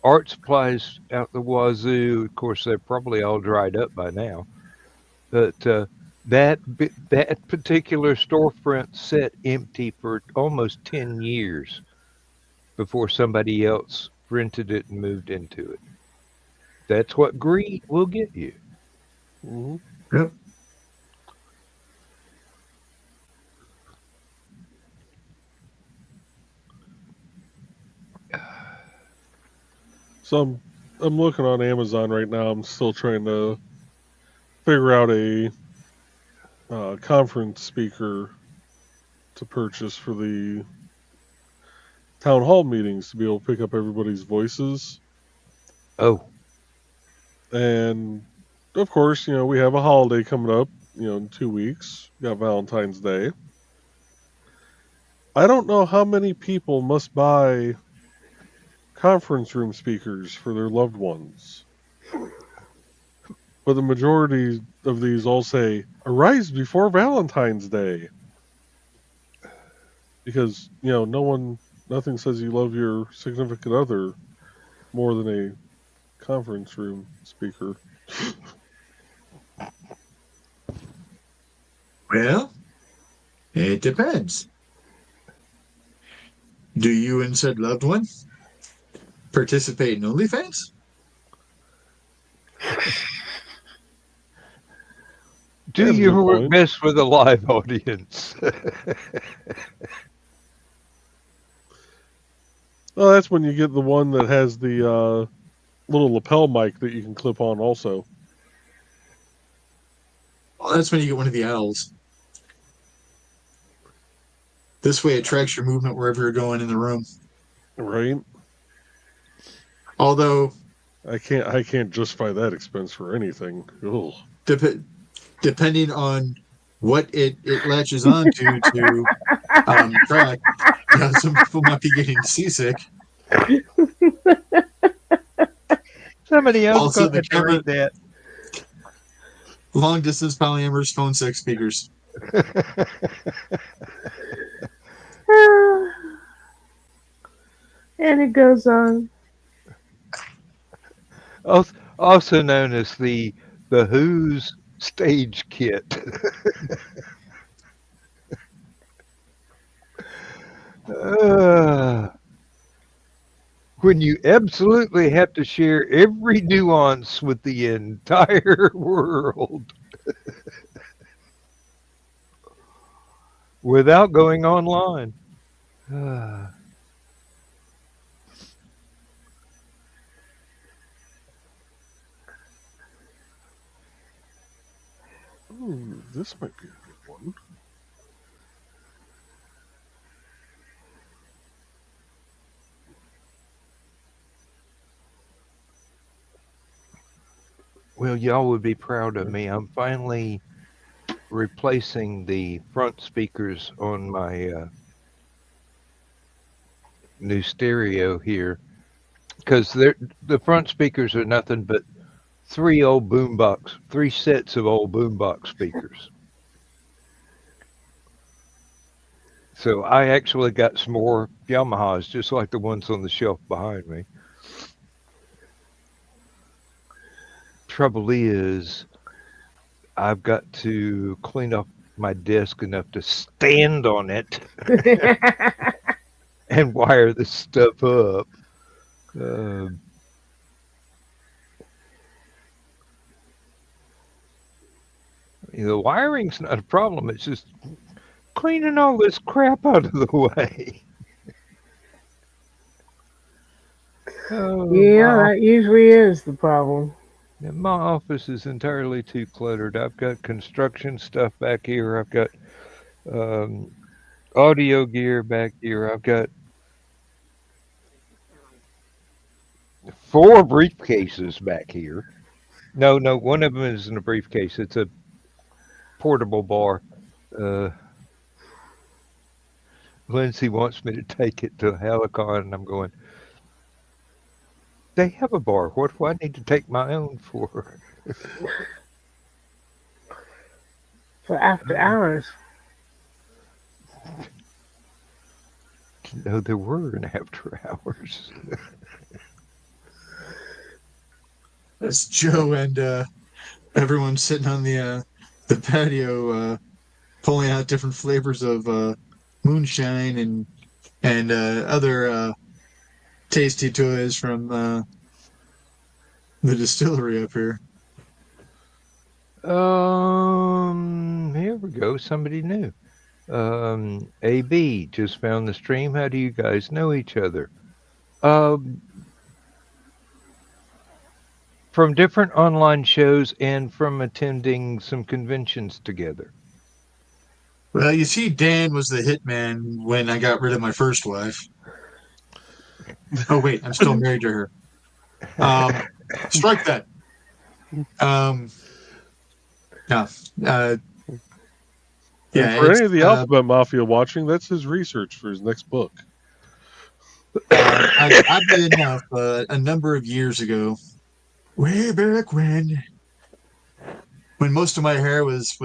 art supplies out the wazoo. Of course, they're probably all dried up by now. But that particular storefront sat empty for almost 10 years before somebody else rented it and moved into it. That's what greed will get you. Hmm. Yep. So I'm looking on Amazon right now. I'm still trying to figure out a conference speaker to purchase for the town hall meetings to be able to pick up everybody's voices. Oh, And of course, we have a holiday coming up, in 2 weeks. We got Valentine's Day. I don't know how many people must buy conference room speakers for their loved ones. But the majority of these all say, "Arise before Valentine's Day." Because, nothing says you love your significant other more than a conference room speaker. Well, it depends. Do you and said loved one participate in OnlyFans? Do That's a you good work point. best with a live audience? Well, that's when you get the one that has the little lapel mic that you can clip on also. Well, that's when you get one of the owls. This way it tracks your movement wherever you're going in the room. Right? Although, I can't justify that expense for anything. Ugh. depending on what it latches onto to track, some people might be getting seasick. Somebody else Also, going the to camera, read that. long distance polyamorous phone sex speakers. And it goes on. Also known as the Who's stage kit. When you absolutely have to share every nuance with the entire world without going online. Ooh, this might be a good one. Well, y'all would be proud of me. I'm finally replacing the front speakers on my new stereo here because the front speakers are nothing but three sets of old boombox speakers. So I actually got some more Yamahas, just like the ones on the shelf behind me. Trouble is, I've got to clean up my desk enough to stand on it and wire this stuff up. The wiring's not a problem. It's just cleaning all this crap out of the way. That usually is the problem. My office is entirely too cluttered. I've got construction stuff back here. I've got audio gear back here. I've got 4 briefcases back here. No, one of them isn't a briefcase. It's a portable bar. Lindsay wants me to take it to Hallowcon, and I'm going, they have a bar. What do I need to take my own for? For after hours. No, there were an after hours. That's Joe and everyone sitting on the patio, pulling out different flavors of moonshine and other tasty toys from the distillery up here. Here we go. Somebody new. AB just found the stream. How do you guys know each other? From different online shows and from attending some conventions together. Well, you see, Dan was the hitman when I got rid of my first wife. Oh, wait, I'm still married to her. Strike that. No. And Yeah, for it's any of the Alphabet Mafia watching, that's his research for his next book. oddly enough, a number of years ago, way back when most of my hair was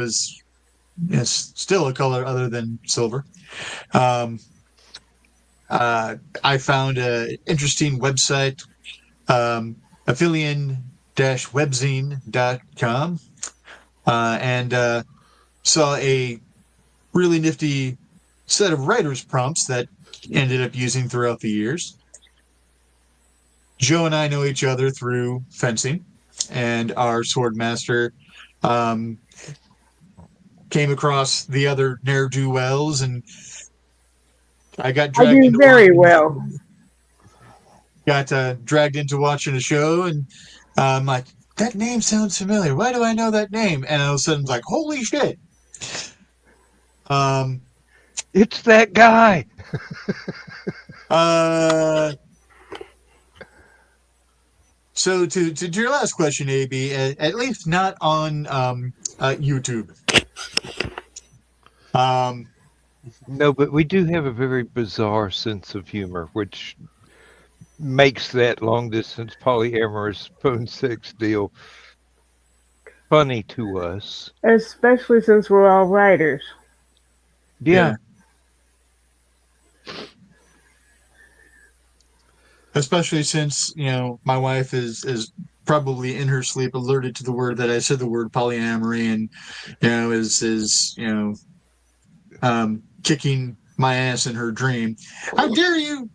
yes, still a color other than silver. Um, I found an interesting website, Aphelion-webzine.com, and saw a really nifty set of writer's prompts that ended up using throughout the years. Joe and I know each other through fencing, and our sword master came across the other ne'er-do-wells, and I got I dragged do into very watching. well. Got dragged into watching a show, and I'm like, that name sounds familiar. Why do I know that name? And all of a sudden, it's like, holy shit! It's that guy. So to your last question, AB, at least not on YouTube. No, but we do have a very bizarre sense of humor, which makes that long distance polyamorous phone sex deal funny to us. Especially since we're all writers. Yeah. Especially since, my wife is probably in her sleep alerted to the word that I said the word polyamory, and is kicking my ass in her dream. How dare you?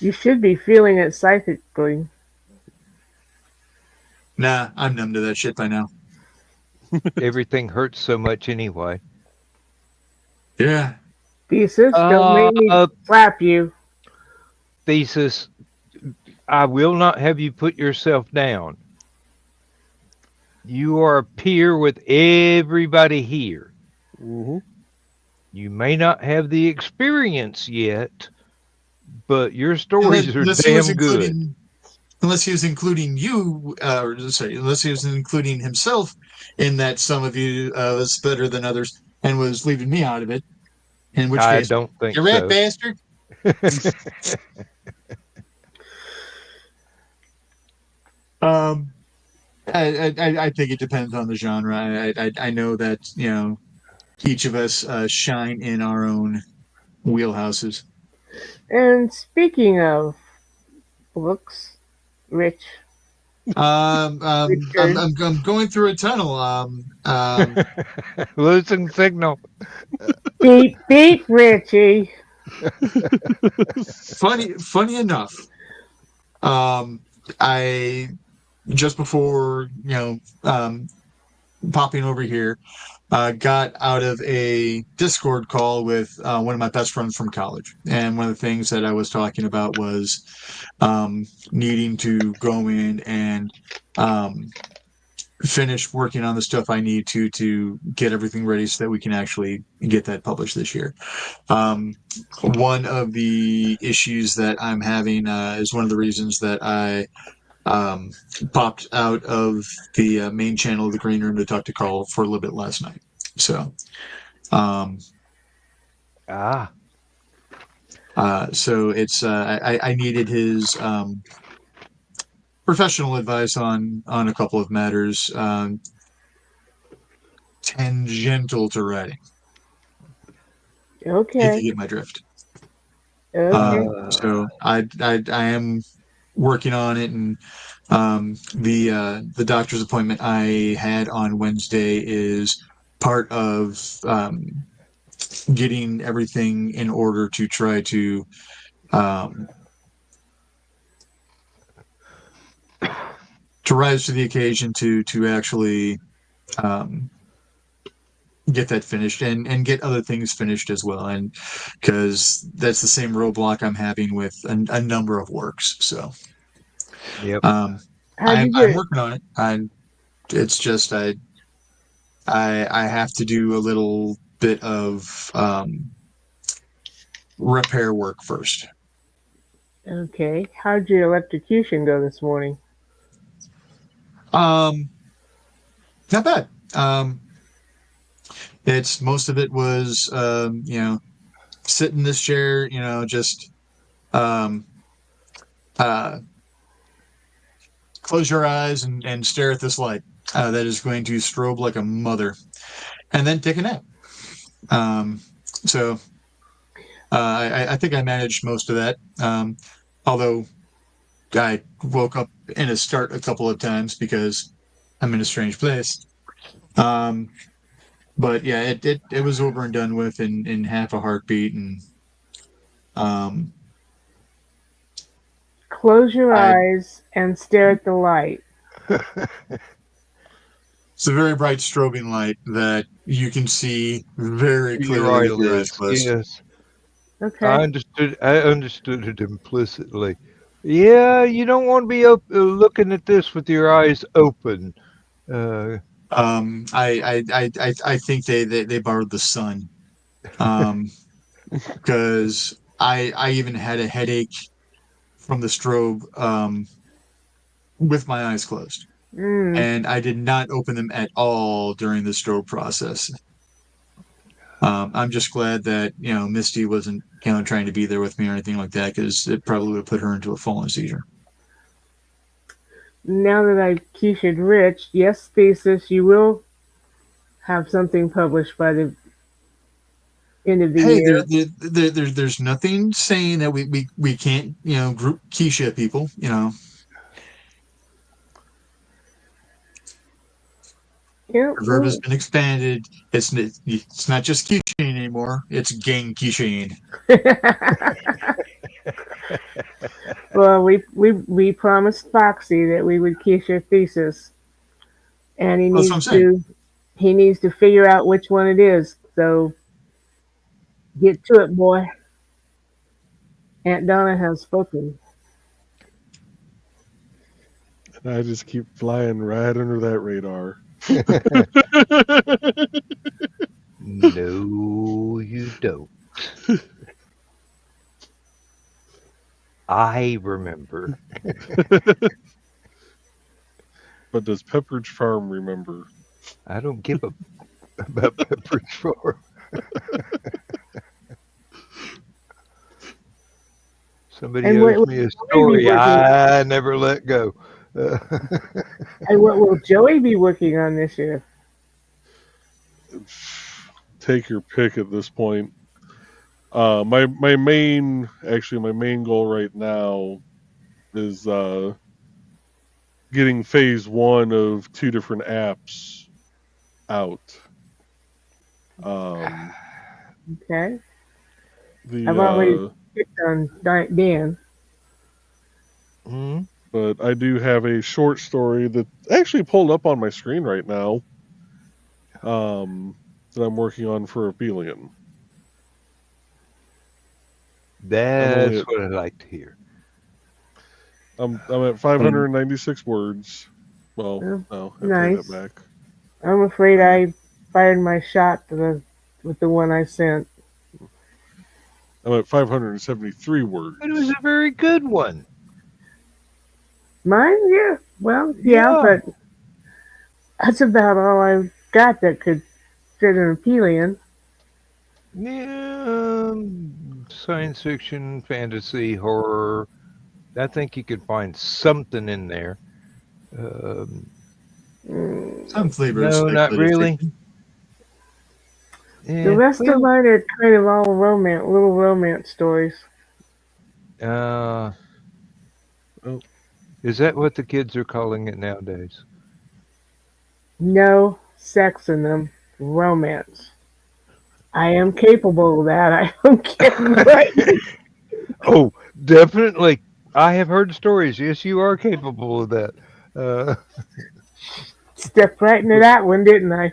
You should be feeling it psychically. Nah, I'm numb to that shit by now. Everything hurts so much anyway. Yeah. Thesis, don't make me slap you. Thesis, I will not have you put yourself down. You are a peer with everybody here. Mm-hmm. You may not have the experience yet, but your stories are damn good. Unless he was including you, unless he was including himself in that some of you was better than others and was leaving me out of it. In which I case, don't think you're so. right, bastard. I think it depends on the genre. I know that each of us shine in our own wheelhouses. And speaking of books, Rich. I'm going through a tunnel. Losing signal. Beep beep, Richie. Funny enough, I just before popping over here, got out of a Discord call with one of my best friends from college, and one of the things that I was talking about was needing to go in and finish working on the stuff I need to get everything ready so that we can actually get that published this year. One of the issues that I'm having is one of the reasons that I popped out of the main channel of the Green Room to talk to Carl for a little bit last night. So, so it's I needed his professional advice on a couple of matters tangential to writing. Okay. If you get my drift. Okay. So I am working on it, and the doctor's appointment I had on Wednesday is part of getting everything in order to try to rise to the occasion to actually get that finished and get other things finished as well, and because that's the same roadblock I'm having with a number of works. So yep. I'm working on it. It's just I have to do a little bit of repair work first. Okay. How'd your electrocution go this morning? Not bad. It's most of it was sit in this chair, just close your eyes and stare at this light that is going to strobe like a mother, and then take a nap. So I think I managed most of that. Although I woke up in a start a couple of times because I'm in a strange place. But yeah, it was over and done with in half a heartbeat, and Close your eyes and stare at the light. it's a very bright strobing light that you can see very clearly with your eyes closed. Yes. Okay. I understood it implicitly. Yeah, you don't want to be looking at this with your eyes open. I think they borrowed the sun, because I even had a headache from the strobe with my eyes closed, and I did not open them at all during the strobe process. I'm just glad that Misty wasn't trying to be there with me or anything like that, because it probably would have put her into a full-on seizure. Now that I've Keisha'd Rich, yes, thesis, you will have something published by the end of the year. There's nothing saying that we can't group Keisha people. Yep. The verb has been expanded. It's not just Keisha anymore. It's gang Keisha. Well, we promised Foxy that we would Keisha thesis, and he needs to figure out which one it is. So get to it, boy. Aunt Donna has spoken. And I just keep flying right under that radar. No, you don't. I remember. But does Pepperidge Farm remember? I don't give a about Pepperidge Farm. Somebody owes me a story I never let go. And what will Joey be working on this year? Take your pick at this point. My main goal right now is getting phase 1 of 2 different apps out. Okay. I've already picked on Dan. But I do have a short story that actually pulled up on my screen right now, that I'm working on for Aphelion. That's what I like to hear. I'm at 596 words. Well, no, I nice. take that back. I'm afraid I fired my shot with the one I sent. I'm at 573 words. It was a very good one. Mine? Yeah. Well, yeah, but that's about all I've got that could fit an Aphelion. Yeah, science fiction, fantasy, horror. I think you could find something in there. Some flavors. No, not really. Yeah, the rest of mine are kind of all little romance stories. Is that what the kids are calling it nowadays? No sex in them. Romance. I am capable of that. I don't get right. Oh, definitely. I have heard stories. Yes, you are capable of that. Stepped right into that one, didn't I?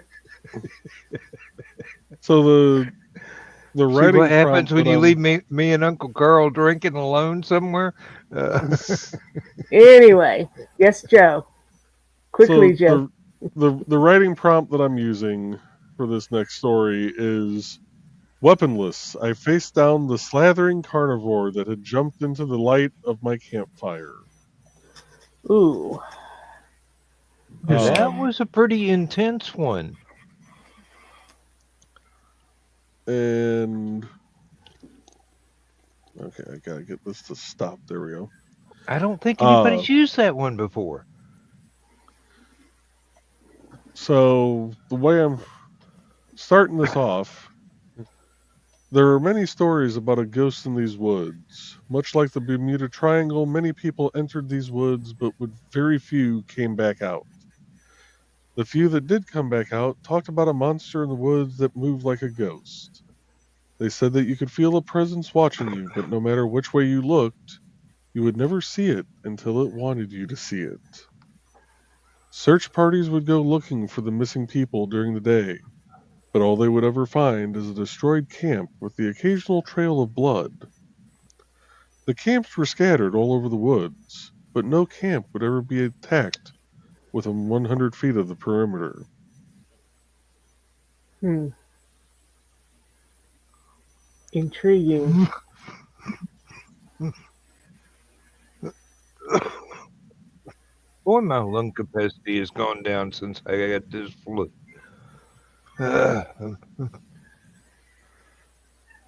So the writing. See what happens when you leave me and Uncle Carl drinking alone somewhere? Anyway, yes, Joe. Quickly, Joe. The writing prompt that I'm using for this next story is: weaponless, I faced down the slathering carnivore that had jumped into the light of my campfire. Ooh. That was a pretty intense one. And okay, I gotta get this to stop. There we go. I don't think anybody's used that one before. So the way I'm starting this off, there are many stories about a ghost in these woods. Much like the Bermuda Triangle, many people entered these woods, but very few came back out. The few that did come back out talked about a monster in the woods that moved like a ghost. They said that you could feel a presence watching you, but no matter which way you looked, you would never see it until it wanted you to see it. Search parties would go looking for the missing people during the day, but all they would ever find is a destroyed camp with the occasional trail of blood. The camps were scattered all over the woods, but no camp would ever be attacked within 100 feet of the perimeter. Intriguing. Boy, my lung capacity has gone down since I got this flu.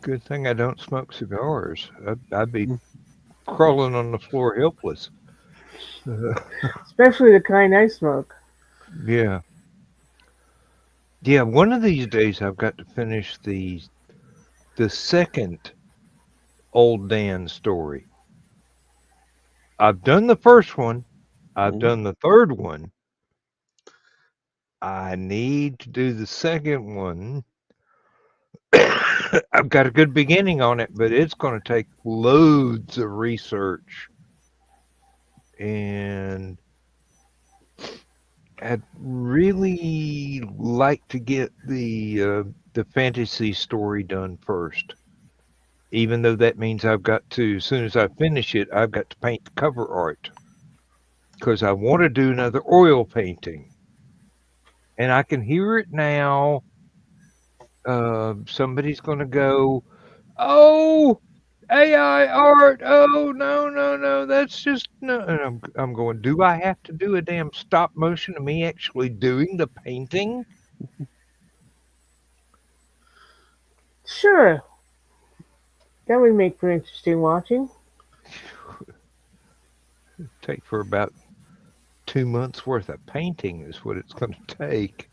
Good thing I don't smoke cigars. I'd be crawling on the floor helpless. Especially the kind I smoke. Yeah. Yeah, one of these days I've got to finish the second Old Dan story. I've done the first one. I've done the third one. I need to do the second one. I've got a good beginning on it, but it's going to take loads of research. And I'd really like to get the fantasy story done first. Even though that means I've got to, as soon as I finish it, I've got to paint the cover art. Because I want to do another oil painting. And I can hear it now. Somebody's going to go, oh, AI art. Oh, no. That's just, no. And I'm going, do I have to do a damn stop motion of me actually doing the painting? Sure. That would make for interesting watching. Take for about 2 months worth of painting is what it's going to take.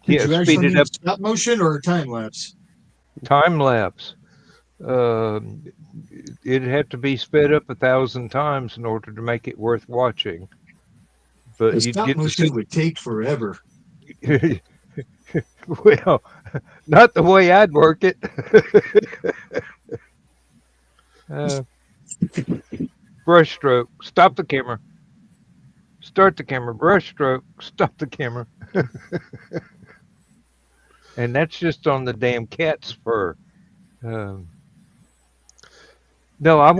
Did you actually need stop motion or time lapse? Time lapse. It'd have to be sped up 1,000 times in order to make it worth watching. But the stop motion would take forever. Well, not the way I'd work it. Brush stroke. Stop the camera. Start the camera. Brush stroke. Stop the camera. And that's just on the damn cat's fur. No, I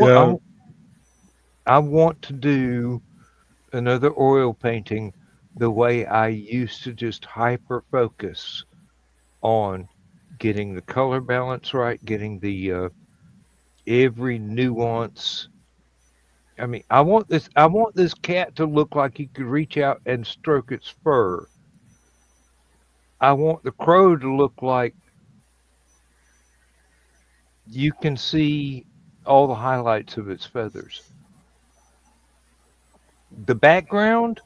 want to do another oil painting the way I used to, just hyper focus on getting the color balance right, getting the every nuance. I mean, I want this cat to look like he could reach out and stroke its fur. I want the crow to look like you can see all the highlights of its feathers. The background,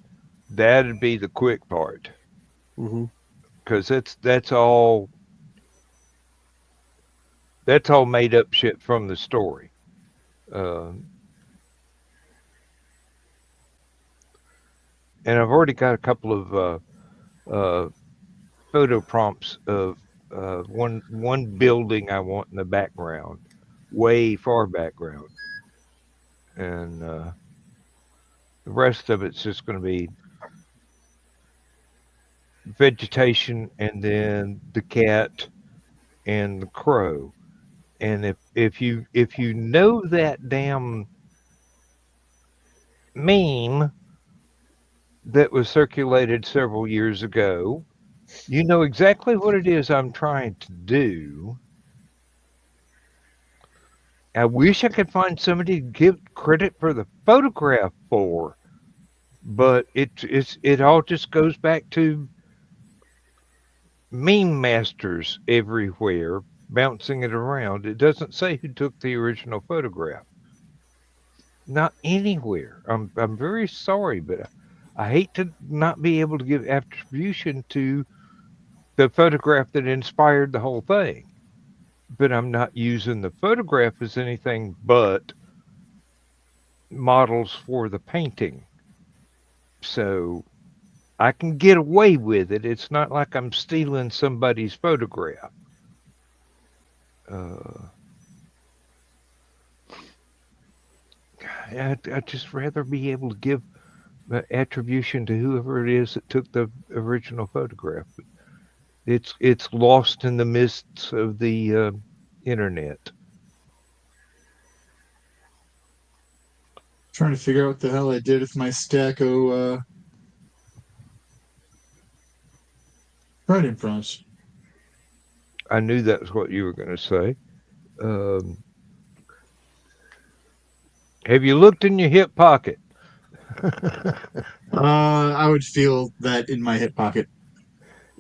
that'd be the quick part. Because that's all made up shit from the story. And I've already got a couple of photo prompts of one building I want in the background, way far background, and the rest of it's just going to be vegetation, and then the cat and the crow. And if you know that damn meme that was circulated several years ago, you know exactly what it is I'm trying to do. I wish I could find somebody to give credit for the photograph for, but it all just goes back to meme masters everywhere bouncing it around. It doesn't say who took the original photograph. Not anywhere. I'm very sorry, but I hate to not be able to give attribution to the photograph that inspired the whole thing. But I'm not using the photograph as anything but models for the painting. So I can get away with it. It's not like I'm stealing somebody's photograph. Uh, I'd just rather be able to give attribution to whoever it is that took the original photograph. It's lost in the mists of the internet. Trying to figure out what the hell I did with my stack of writing prompts. I knew that was what you were going to say. Um, have you looked in your hip pocket? I would feel that in my hip pocket.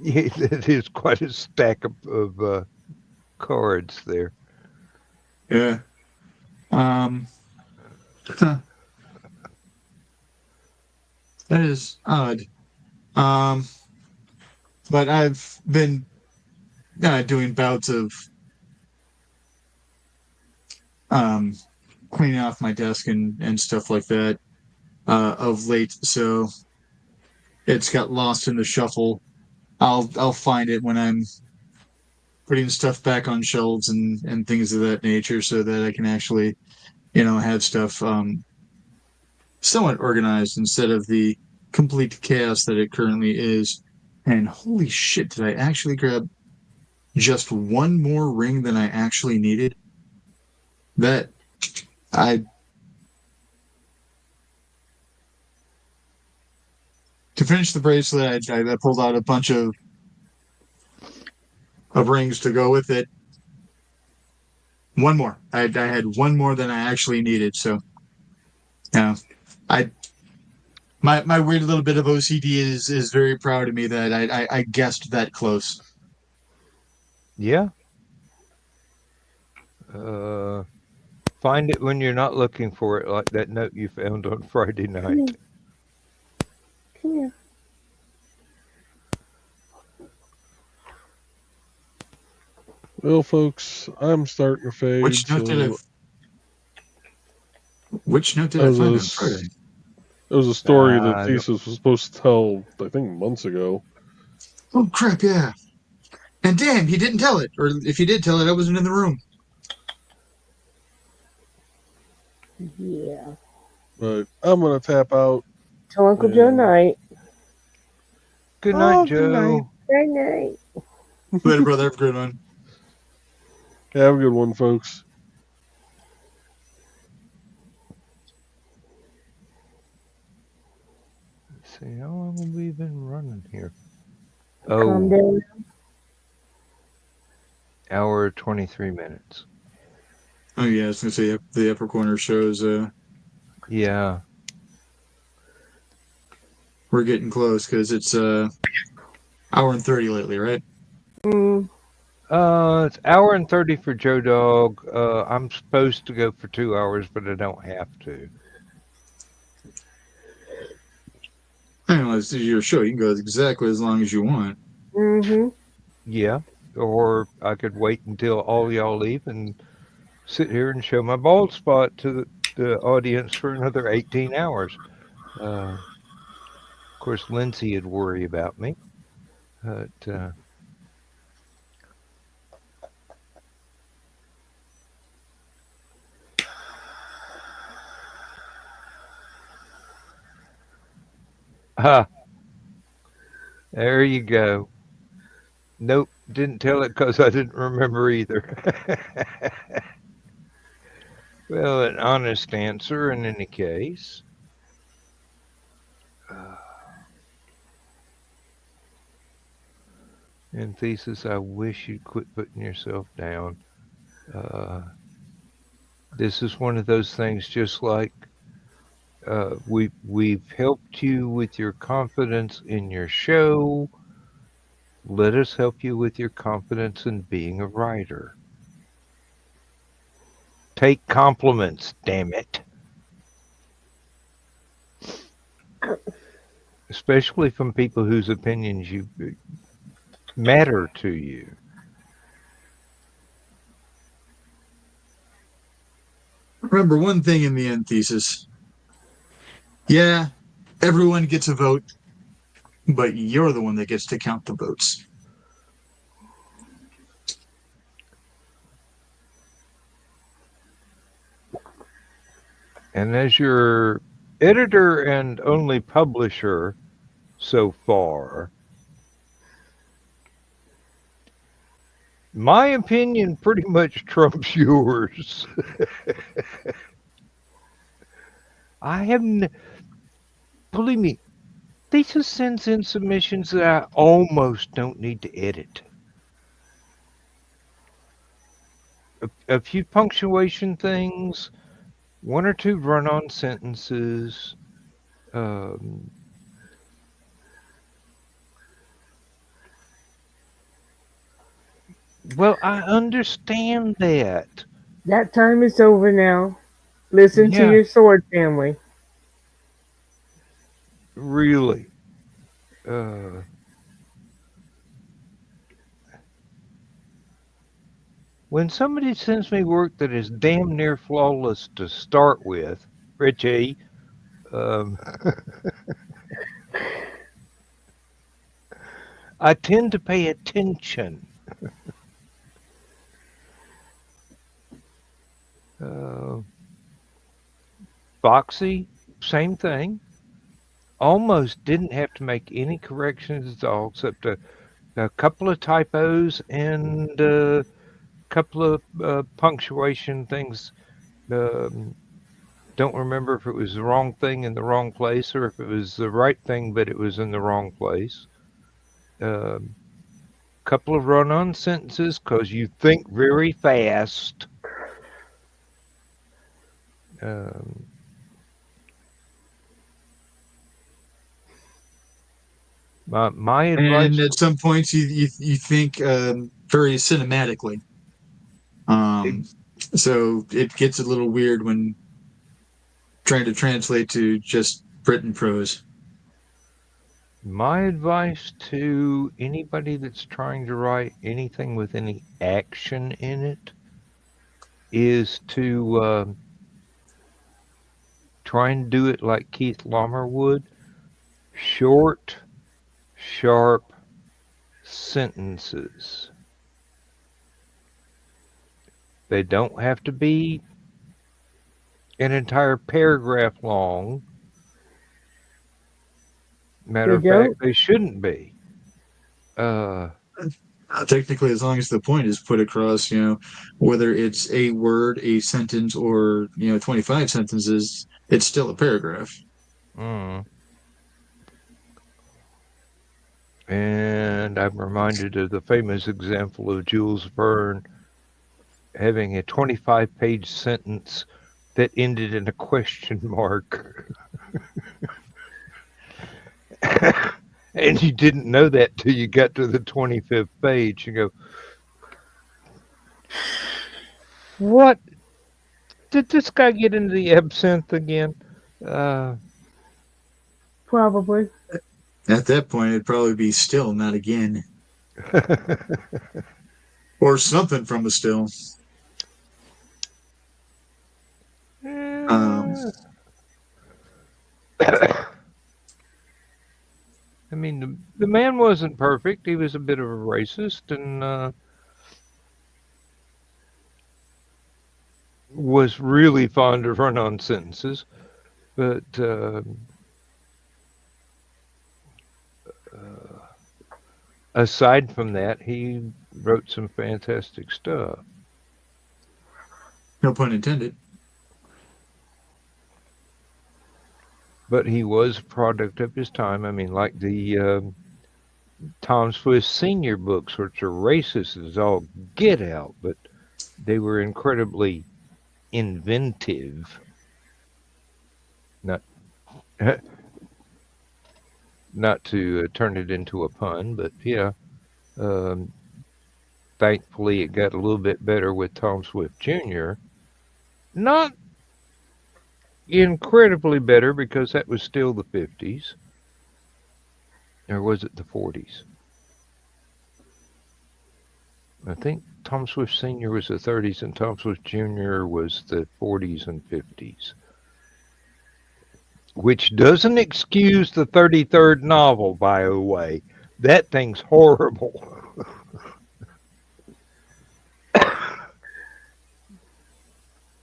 Yeah, that is quite a stack of cards there. Yeah. Huh. That is odd. But I've been doing bouts of cleaning off my desk and stuff like that of late, so it's got lost in the shuffle. I'll find it when I'm putting stuff back on shelves and things of that nature, so that I can actually have stuff somewhat organized instead of the complete chaos that it currently is. And holy shit, did I actually grab just one more ring than I actually needed? That I to finish the bracelet, I pulled out a bunch of rings to go with it. One more. I had one more than I actually needed. So, yeah, I my weird little bit of OCD is very proud of me that I guessed that close. Yeah. Find it when you're not looking for it, like that note you found on Friday night. Come here. Well, folks, I'm starting to fade. Which note did I That find was on Friday? It was a story that I Thesis was supposed to tell, I think, months ago. Oh crap! Yeah, and damn, he didn't tell it. Or if he did tell it, I wasn't in the room. Yeah. But I'm going to tap out. Tell Uncle Joe And- night. Good night, Oh, Joe. good night. Good night. Later, brother. Have a good one. Have a good one, folks. Let's see, how long have we been running here? Calm Oh, down. hour 23 minutes. Oh yeah, I was gonna say the upper corner shows. Yeah. We're getting close because it's hour and 30 lately, right? Mm, It's hour and 30 for Joe Dog. I'm supposed to go for 2 hours, but I don't have to. I know this is your show. You can go exactly as long as you want. mm-hmm. Yeah. Or I could wait until all y'all leave and sit here and show my bald spot to the audience for another 18 hours. Of course, Lindsay would worry about me. But there you go. Nope, didn't tell it because I didn't remember either. Well, an honest answer in any case. And Thesis, I wish you'd quit putting yourself down. This is one of those things, just like we've helped you with your confidence in your show. Let us help you with your confidence in being a writer. Take compliments, damn it. Especially from people whose opinions you matter to you. Remember one thing in the end thesis. Yeah, everyone gets a vote, but you're the one that gets to count the votes. And as your editor and only publisher so far, my opinion pretty much trumps yours. I haven't, believe me, thesis sends in submissions that I almost don't need to edit. A few punctuation things, one or two run-on sentences. Well, I understand that. That time is over now. Listen to Yeah. your sword family. Really. When somebody sends me work that is damn near flawless to start with, Richie, I tend to pay attention. Foxy, same thing. Almost didn't have to make any corrections at all, except a couple of typos and a couple of punctuation things. Don't remember if it was the wrong thing in the wrong place or if it was the right thing, but it was in the wrong place. Couple of run-on sentences because you think very fast. My advice. And at some points, you think very cinematically. So it gets a little weird when trying to translate to just written prose. My advice to anybody that's trying to write anything with any action in it is to try and do it like Keith Laumer would. Short, sharp sentences. They don't have to be an entire paragraph long. Matter of fact, they shouldn't be. Technically, as long as the point is put across, whether it's a word, a sentence, or 25 sentences, it's still a paragraph. And I'm reminded of the famous example of Jules Verne having a 25-page sentence that ended in a question mark. And you didn't know that till you got to the 25th page. You go, what? Did this guy get into the absinthe again? Probably. At that point, it'd probably be still, not again. Or something from a still. I mean, the man wasn't perfect. He was a bit of a racist and was really fond of run-on sentences. But aside from that, he wrote some fantastic stuff. No pun intended. But he was a product of his time. I mean, like the Tom Swift Sr. books, which are racist as all get out, but they were incredibly inventive. Not not to turn it into a pun, but yeah. Thankfully, it got a little bit better with Tom Swift Jr. Not incredibly better because that was still the 50s. Or was it the 40s? I think Tom Swift Sr. was the 30s and Tom Swift Jr. was the 40s and 50s. Which doesn't excuse the 33rd novel, by the way. That thing's horrible.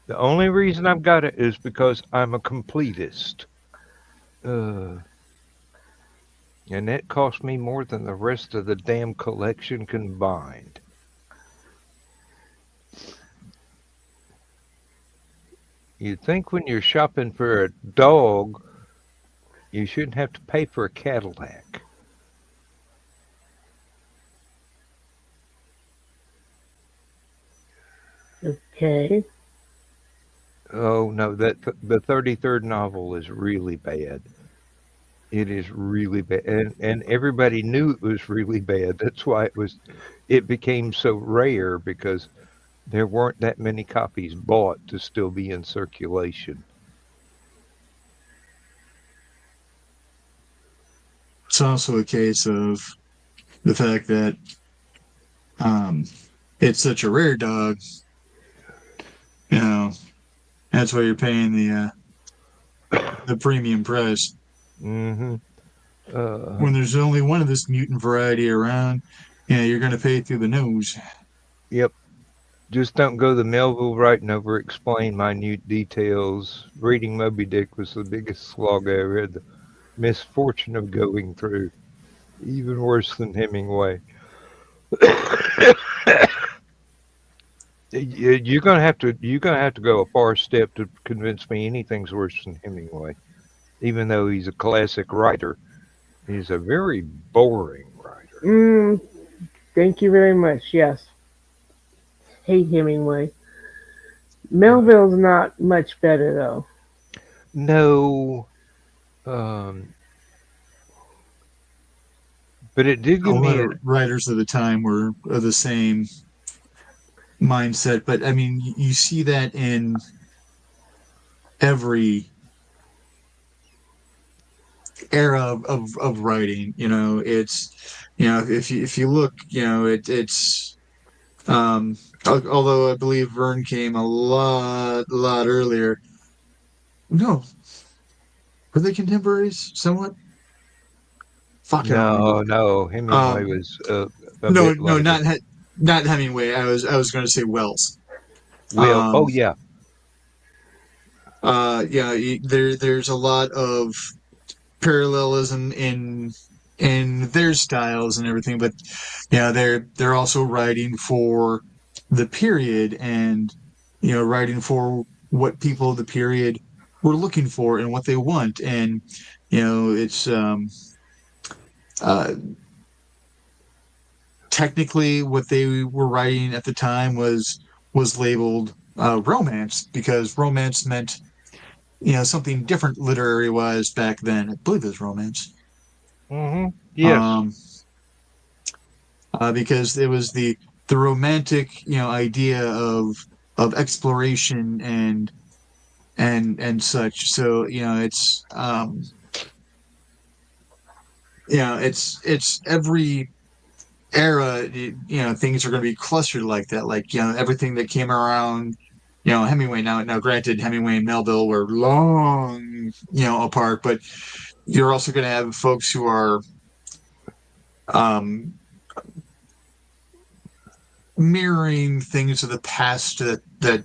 The only reason I've got it is because I'm a completist. And that cost me more than the rest of the damn collection combined. You'd think when you're shopping for a dog, you shouldn't have to pay for a Cadillac. Okay. Oh no, the 33rd novel is really bad. It is really bad, and everybody knew it was really bad. That's why it became so rare because there weren't that many copies bought to still be in circulation. It's also a case of the fact that it's such a rare dog. You know, that's why you're paying the premium price. Mm-hmm. When there's only one of this mutant variety around, you're going to pay through the nose. Yep. Just don't go to Melville writing over explain minute details. Reading Moby Dick was the biggest slog I ever had the misfortune of going through. Even worse than Hemingway. You're gonna have to go a far step to convince me anything's worse than Hemingway. Even though he's a classic writer, he's a very boring writer. Thank you very much. Yes. Hate Hemingway. Melville's not much better though. No. But it did give A lot me of writers of the time were of the same mindset, but I mean, you see that in every era of writing. It's if you look, it's although I believe Verne came a lot earlier. No, were they contemporaries somewhat? Fuck, I don't remember. no. Hemingway was no, bit later. not Hemingway. I was going to say Wells. Well, oh yeah. There's a lot of parallelism in their styles and everything, but they're also writing for the period and writing for what people of the period were looking for and what they want, and it's technically what they were writing at the time was labeled romance, because romance meant something different literary wise back then. I believe it was romance. Mm-hmm. Yes. Because it was the romantic idea of exploration and such. So it's every era, things are going to be clustered like that. Like, everything that came around, Hemingway. Now, granted, Hemingway and Melville were long, apart, but you're also going to have folks who are mirroring things of the past that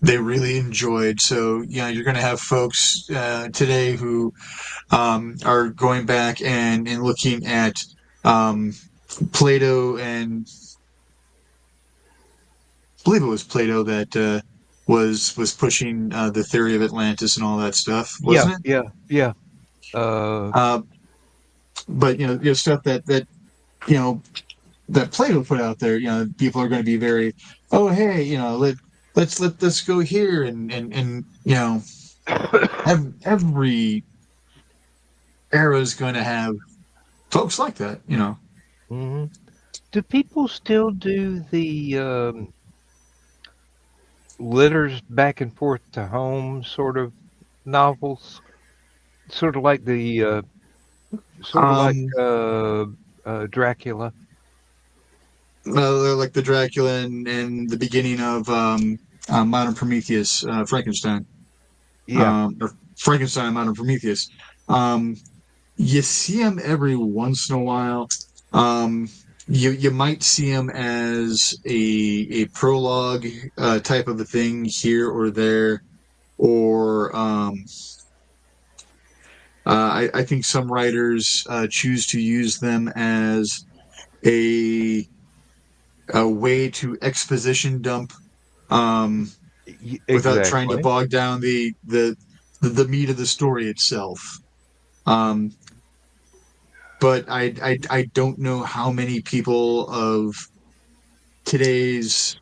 they really enjoyed. So, you're going to have folks today who are going back and looking at Plato, and I believe it was Plato that was pushing the theory of Atlantis and all that stuff, wasn't it? Yeah. But stuff that that Plato put out there, people are going to be very, oh hey, let's go here and you know, every era is going to have folks like that, you know. Hmm. Do people still do the letters back and forth to home sort of novels? Sort of like the sort of like Um, Dracula. like the Dracula and the beginning of Modern Prometheus, Frankenstein, Yeah. or Frankenstein, Modern Prometheus. Um, you see them every once in a while. Um, you might see them as a prologue type of a thing here or there, or I think some writers choose to use them as a a way to exposition dump without trying to Exactly. bog down the meat of the story itself. Um, but I don't know how many people of today's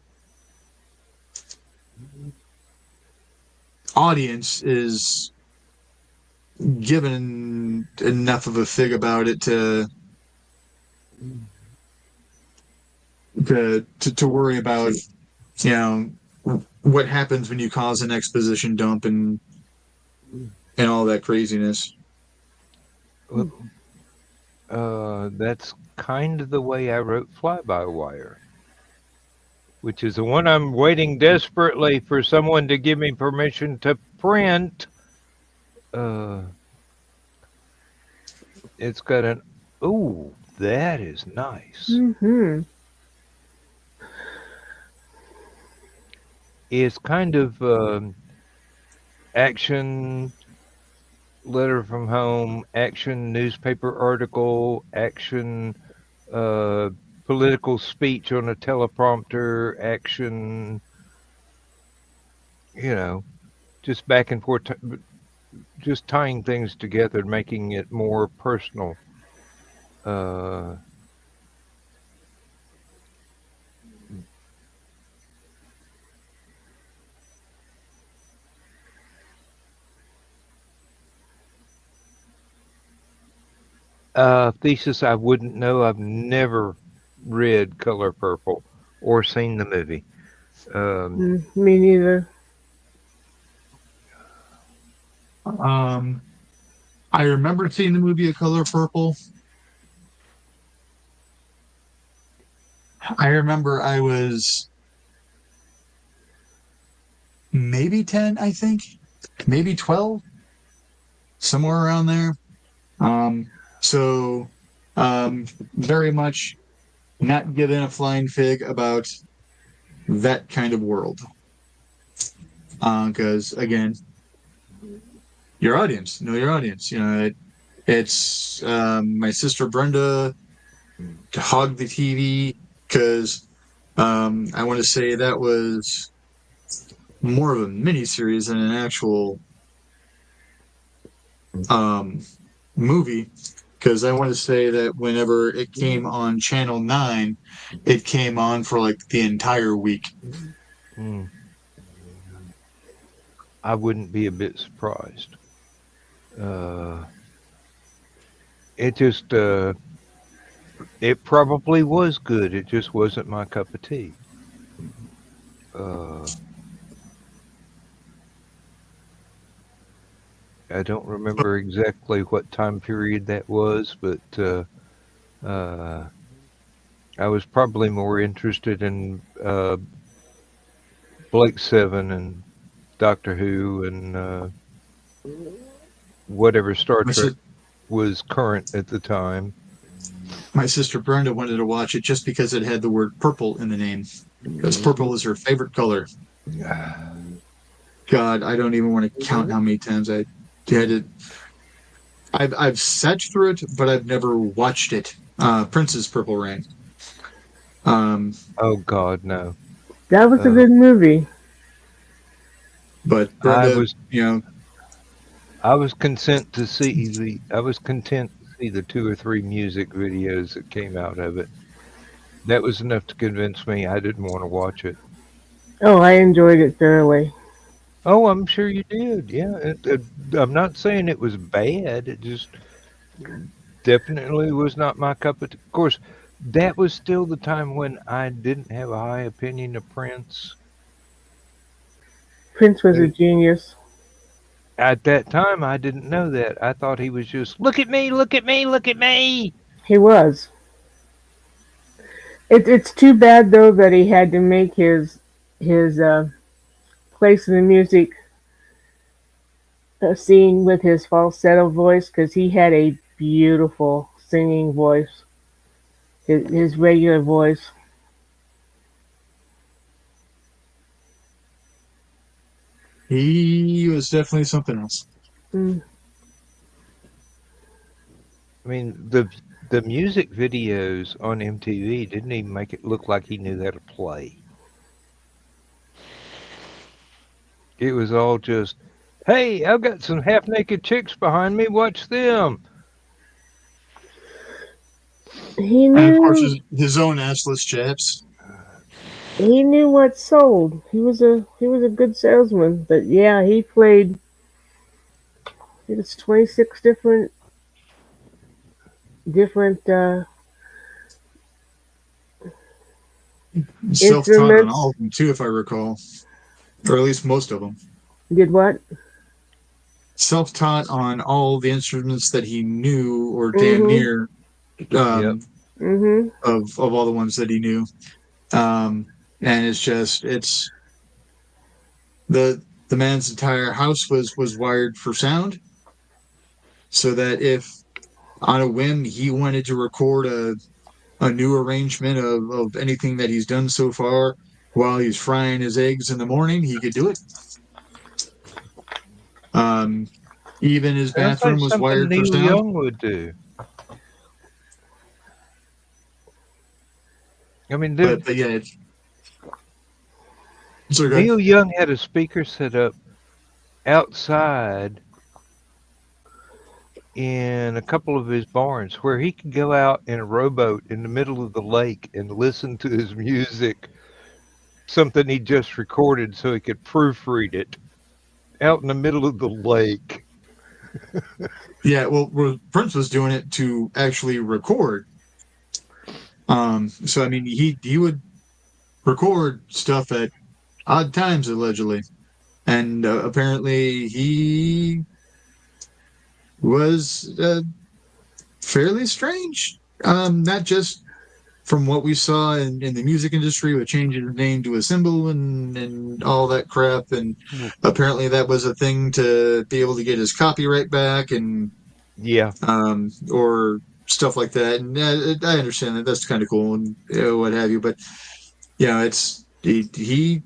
audience is given enough of a fig about it to worry about, you know, what happens when you cause an exposition dump and all that craziness. Well, that's kind of the way I wrote Fly-by-Wire, which is the one I'm waiting desperately for someone to give me permission to print. Uh, it's got an, ooh, that is nice. Mm-hmm. It's kind of action letter from home, action newspaper article, action political speech on a teleprompter, action, you know, just back and forth, just tying things together, making it more personal. Uh, Thesis I wouldn't know. I've never read Color Purple or seen the movie. Me neither. I remember seeing the movie A Color Purple. I remember I was maybe 10, I think, maybe 12, somewhere around there. So very much not given a flying fig about that kind of world. Because again, your audience, know your audience. You know, it's my sister Brenda hogged the TV because I want to say that was more of a mini series than an actual movie. Because I want to say that whenever it came on Channel 9, it came on for like the entire week. I wouldn't be a bit surprised. It just, it probably was good. It just wasn't my cup of tea. I don't remember exactly what time period that was, but I was probably more interested in Blake Seven and Doctor Who and whatever Star Trek was current at the time. My sister Brenda wanted to watch it just because it had the word purple in the name. Because purple is her favorite color. God, I don't even want to count how many times I had it. I've sat through it, but I've never watched it. Prince's Purple Rain. Oh God, no. That was a good movie. But Brenda, you know, I was content to see the 2 or 3 music videos that came out of it. That was enough to convince me I didn't want to watch it. Oh, I enjoyed it thoroughly. Oh, I'm sure you did. Yeah, I'm not saying it was bad. It just definitely was not my cup of tea. Of course, that was still the time when I didn't have a high opinion of Prince. Prince was a Uh, genius. At that time, I didn't know that. I thought he was just, look at me, look at me, look at me. He was. It's too bad though that he had to make his place in the music scene with his falsetto voice because he had a beautiful singing voice. His regular voice. He was definitely something else. Mm. I mean, the music videos on MTV didn't even make it look like he knew how to play. It was all just, hey, I've got some half naked chicks behind me. Watch them. He And of course, knew his own assless chaps. he knew what sold. He was a good salesman. But yeah, he played. I think it's 26 different Self-taught on all instruments. of them too, if I recall, or at least most of them. Did what? Self-taught on all the instruments that he knew, or damn Mhm. near, Yep. Mhm. of all the ones that he knew. And it's the man's entire house was wired for sound, so that if on a whim he wanted to record a new arrangement of anything that he's done so far while he's frying his eggs in the morning, he could do it. Um, Even his Sounds like bathroom was something wired for Neil sound. Young would do. I mean, But yeah, it's okay. Neil Young had a speaker set up outside in a couple of his barns where he could go out in a rowboat in the middle of the lake and listen to his music, something he just recorded so he could proofread it out in the middle of the lake. Yeah, well, Prince was doing it to actually record. So I mean, he would record stuff at odd times allegedly, and apparently he was fairly strange. Not just from what we saw in the music industry with changing the name to a symbol and all that crap, and apparently that was a thing to be able to get his copyright back and Yeah. or stuff like that. And I understand that that's kind of cool and what have you, but yeah, it's he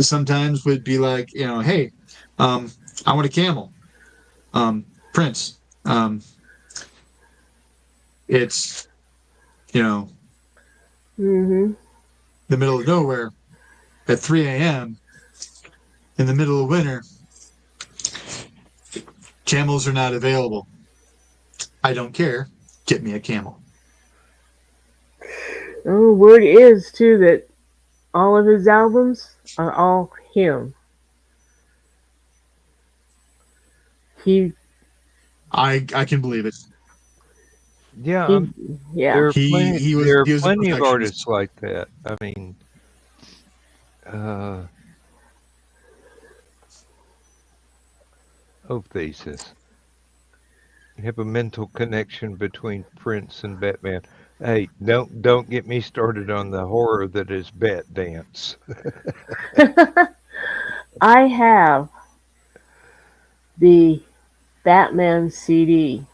sometimes would be like, hey, I want a camel. Prince. It's you know Mhm. the middle of nowhere at 3 a.m. in the middle of winter. Camels are not available. I don't care. Get me a camel. Oh, word is too that all of his albums are all him. He I can believe it. Yeah, he yeah. there are He was a plenty of perfectionist. artists like that. I mean, uh oh thesis. You have a mental connection between Prince and Batman. Hey, don't get me started on the horror that is Bat Dance. I have the Batman CD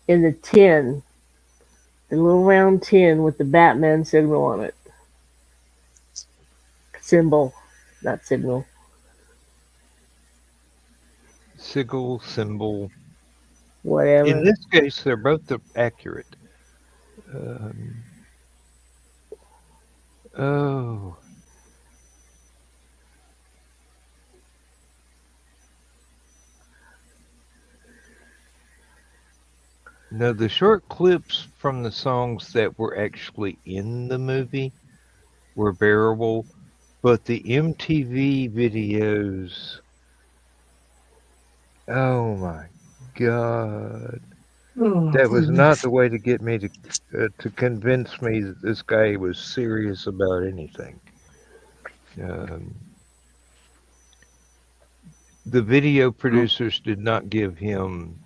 in the tin, the little round tin with the Batman signal on it. Symbol, not signal. Sigil, symbol. In Whatever. this case, they're both accurate. Um, oh, no, the short clips from the songs that were actually in the movie were bearable, but the MTV videos, oh my God. That was not the way to get me to convince me that this guy was serious about anything. Um, the video producers did not give him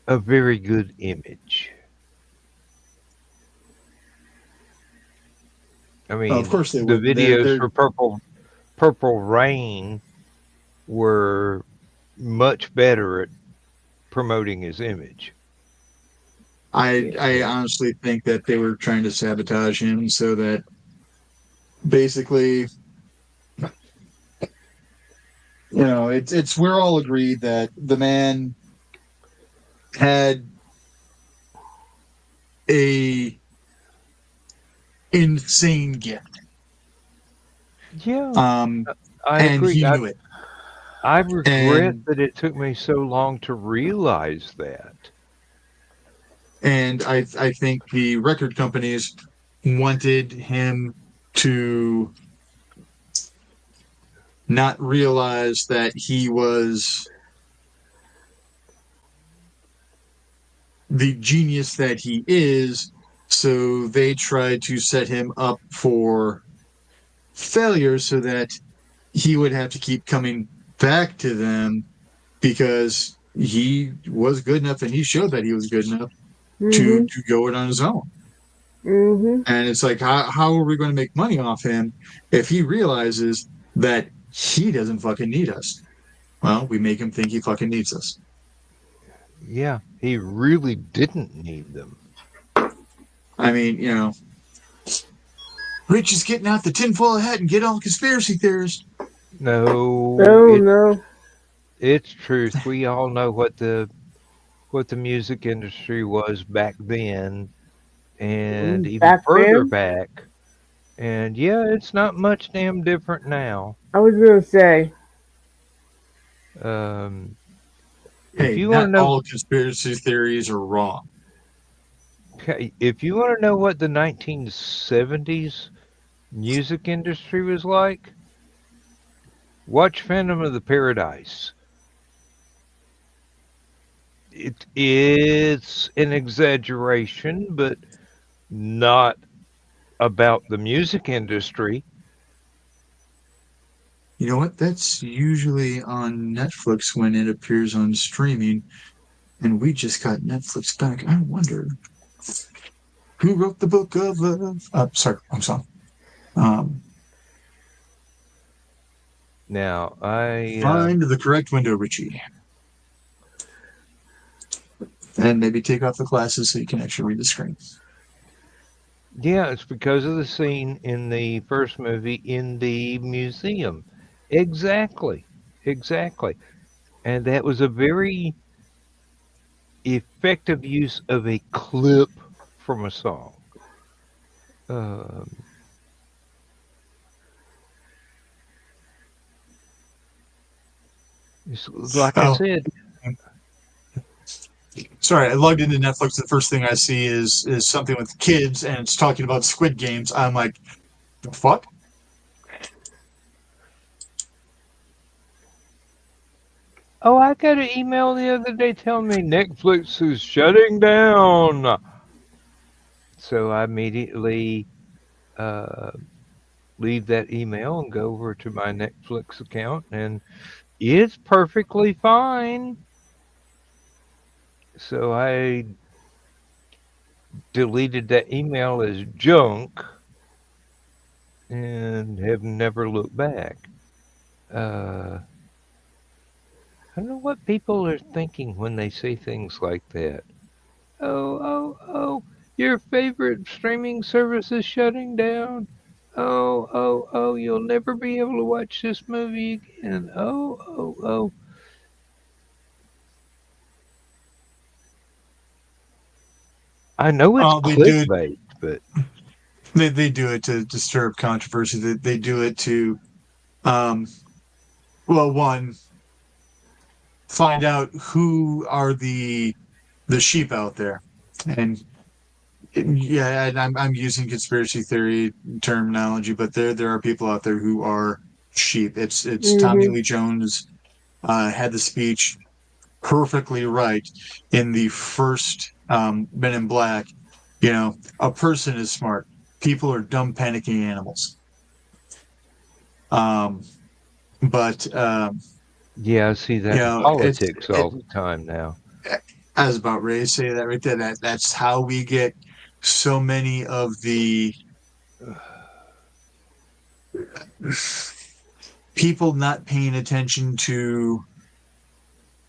a very good image. I mean, of course they the wouldn't. videos for Purple Rain were much better at promoting his image. I honestly think that they were trying to sabotage him so that basically, it's we're all agreed that the man had a insane gift. Yeah, Um, I and agree. he knew it. I regret And that it took me so long to realize that. and I think the record companies wanted him to not realize that he was the genius that he is, so they tried to set him up for failure so that he would have to keep coming back to them because he was good enough and he showed that he was good enough to go it on his own. And it's like, how are we going to make money off him if he realizes that he doesn't fucking need us? Well, we make him think he fucking needs us. Yeah, he really didn't need them. I mean, Rich is getting out the tinfoil hat and get all conspiracy theorists. No, No. it's truth. We all know what the music industry was back then, and even Back further then? back. And yeah, it's not much damn different now. I was gonna say. If Hey, you want not to know, all conspiracy theories are wrong. okay, if you want to know what the 1970s music industry was like, watch Phantom of the Paradise. It's an exaggeration, but not about the music industry. You know what? That's usually on Netflix when it appears on streaming, and we just got Netflix back. I wonder who wrote the book of love. Sorry, I'm sorry. Now, I Find the correct window, Richie, and maybe take off the glasses so you can actually read the screen. yeah, it's because of the scene in the first movie in the museum. Exactly. And that was a very effective use of a clip from a song. Like I Oh, said, sorry, I logged into Netflix. The first thing I see is something with kids, and it's talking about Squid Games. I'm like, the fuck? oh, I got an email the other day telling me Netflix is shutting down. So I immediately leave that email and go over to my Netflix account, and it's perfectly fine. So I deleted that email as junk and have never looked back. I don't know what people are thinking when they say things like that. Oh, your favorite streaming service is shutting down. Oh, you'll never be able to watch this movie again. Oh. I know it's They do clickbait, but they do it to disturb controversy. They do it to, well, one, find out who are the the sheep out there, and yeah, and I'm using conspiracy theory terminology, but there are people out there who are sheep. It's Tommy Mhm. Lee Jones had the speech perfectly right in the first Men in Black. You know, a person is smart. People are dumb, panicking animals. Um, but Yeah, I see that you in know, politics all the time now. I was about ready to say that right there. That's how we get so many of the people not paying attention to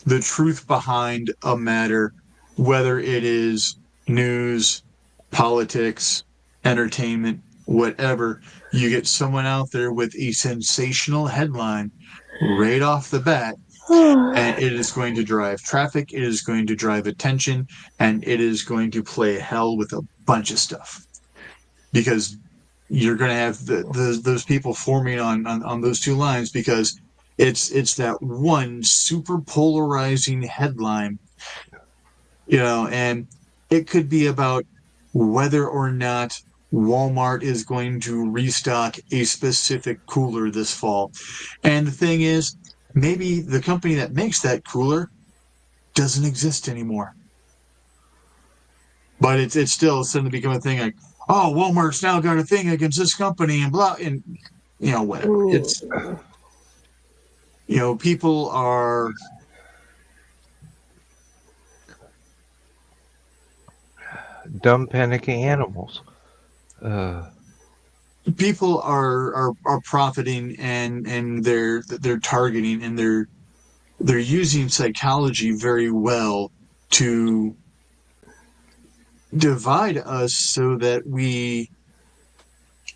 the truth behind a matter, whether it is news, politics, entertainment, whatever. You get someone out there with a sensational headline right off the bat, and it is going to drive traffic, it is going to drive attention, and it is going to play hell with a bunch of stuff. Because you're going to have those people forming on those two lines, because it's that one super polarizing headline, you know, and it could be about whether or not Walmart is going to restock a specific cooler this fall. And the thing is, maybe the company that makes that cooler doesn't exist anymore. But it's still suddenly become a thing like, oh, Walmart's now got a thing against this company and blah, and you know, whatever. It's, you know, people are Dumb, panicking animals. people are profiting, and they're targeting, and they're using psychology very well to divide us so that we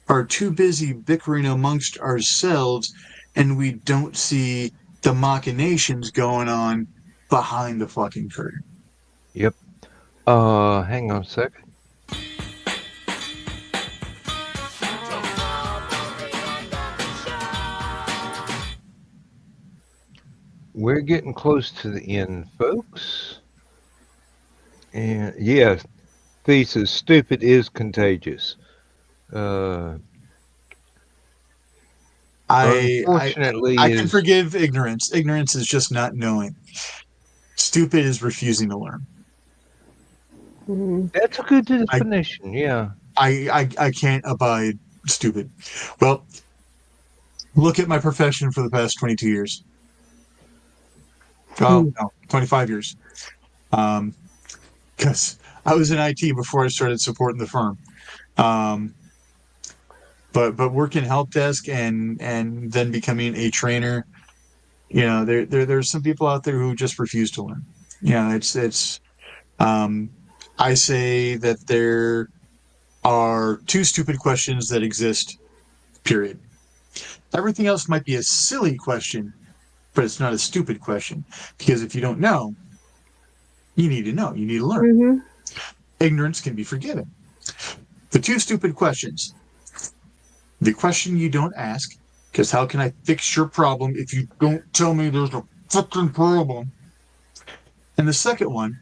are too busy bickering amongst ourselves and we don't see the machinations going on behind the fucking curtain. Yep. Hang on a second. We're getting close to the end, folks. And yeah, thesis, stupid is contagious. Unfortunately, I can forgive ignorance. Ignorance is just not knowing. Stupid is refusing to learn. That's a good definition. Yeah. I can't abide stupid. Well, look at my profession for the past 22 years. Oh, no, 25 years. Because I was in IT before I started supporting the firm. But working help desk and then becoming a trainer, you know, there's some people out there who just refuse to learn. You know, it's I say that there are two stupid questions that exist, period. Everything else might be a silly question, but it's not a stupid question, because if you don't know, you need to know. You need to learn. Ignorance can be forgiven. The two stupid questions. The question you don't ask, because how can I fix your problem if you don't tell me there's a fucking problem? And the second one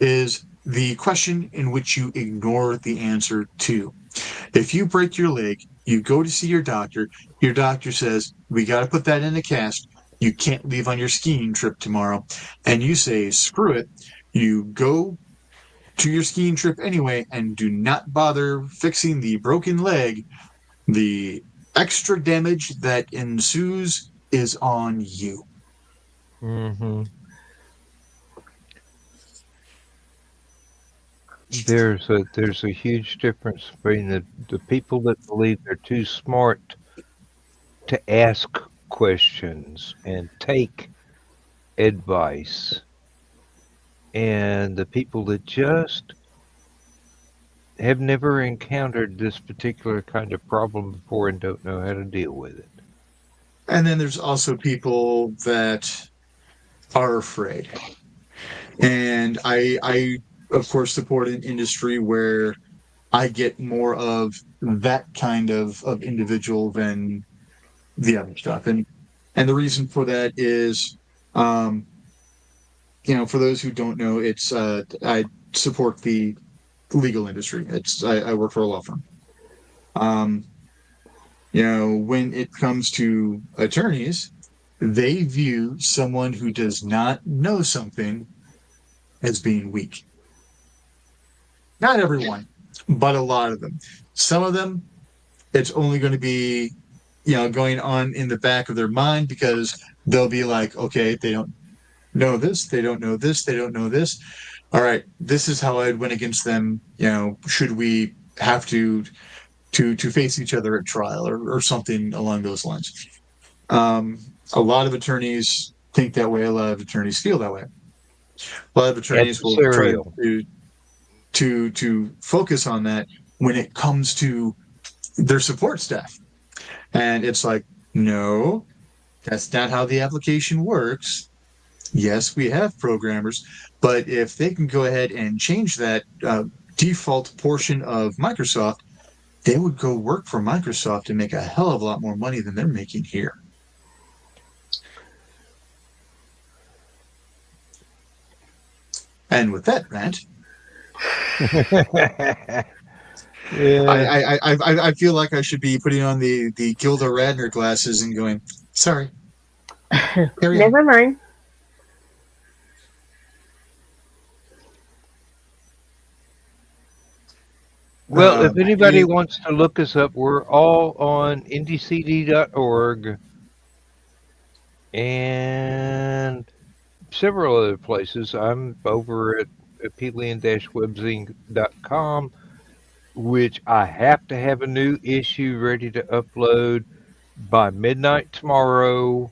is the question in which you ignore the answer to. If you break your leg, you go to see your doctor says, we got to put that in a cast. You can't leave on your skiing trip tomorrow. And you say, screw it. You go to your skiing trip anyway and do not bother fixing the broken leg. The extra damage that ensues is on you. Mm-hmm. There's a huge difference between the people that believe they're too smart to ask questions and take advice, and the people that just have never encountered this particular kind of problem before and don't know how to deal with it. And then there's also people that are afraid. And I of course support an industry where I get more of that kind of individual than the other stuff. And the reason for that is for those who don't know, it's I support the legal industry. I work for a law firm. When it comes to attorneys, they view someone who does not know something as being weak. Not everyone, but a lot of them. Some of them, it's only going to be, going on in the back of their mind because they'll be like, okay, they don't know this, they don't know this, they don't know this. All right, this is how I'd win against them. Should we have to face each other at trial or something along those lines? A lot of attorneys think that way. A lot of attorneys feel that way. A lot of attorneys will try Adversarial. to focus on that when it comes to their support staff. And it's like, no, that's not how the application works. Yes, we have programmers, but if they can go ahead and change that default portion of Microsoft, they would go work for Microsoft and make a hell of a lot more money than they're making here. And with that rant, Yeah. I feel like I should be putting on the Gilda Radner glasses and going, sorry. Carry on. Never mind. Well, if anybody you- wants to look us up, we're all on indiecd.org and several other places. I'm over at Aphelion-webzine.com, which I have to have a new issue ready to upload by midnight tomorrow.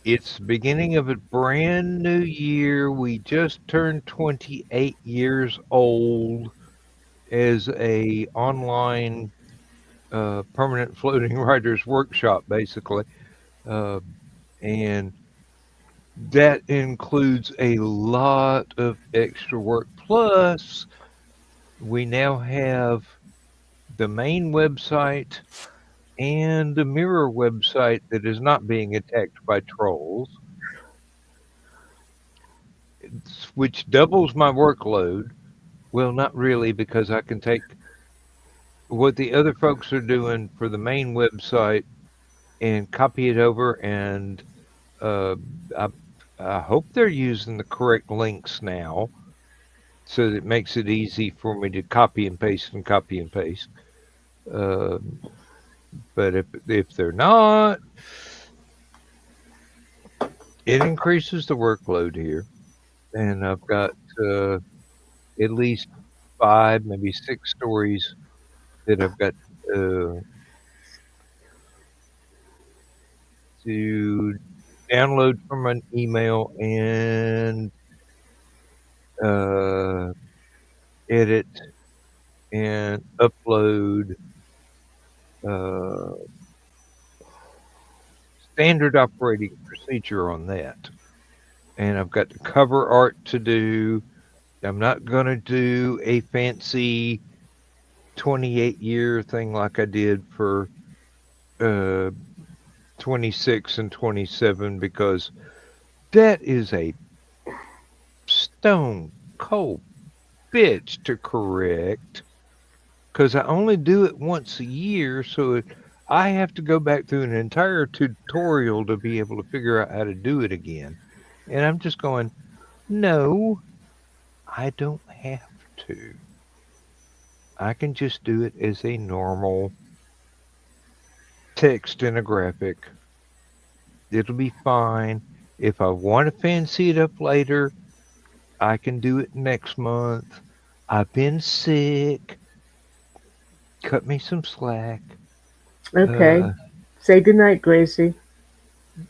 It's the beginning of a brand new year. We just turned 28 years old as a online permanent floating writers workshop, basically. And that includes a lot of extra work. Plus, we now have the main website and the mirror website that is not being attacked by trolls, which doubles my workload. Well, not really, because I can take what the other folks are doing for the main website and copy it over, and uh, I hope they're using the correct links now, so that it makes it easy for me to copy and paste and copy and paste. But if they're not, it increases the workload here, and I've got at least 5, maybe 6 stories that I've got to download from an email and edit and upload. Standard operating procedure on that. And I've got the cover art to do. I'm not going to do a fancy 28-year thing like I did for 26 and 27, because that is a stone cold bitch to correct, because I only do it once a year, so I have to go back through an entire tutorial to be able to figure out how to do it again. And I'm just going, no, I don't have to. I can just do it as a normal text and a graphic. It'll be fine. If I want to fancy it up later, I can do it next month. I've been sick. Cut me some slack. Okay. Say goodnight, Gracie.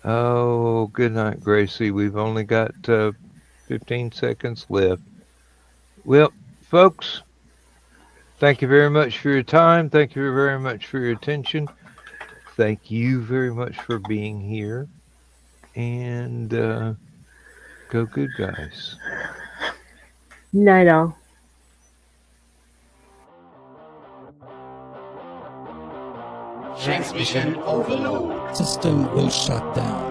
Oh, good night, Gracie. We've only got 15 seconds left. Well, folks, thank you very much for your time. Thank you very much for your attention. Thank you very much for being here. And go good, guys. Night all. Transmission overload. System will shut down.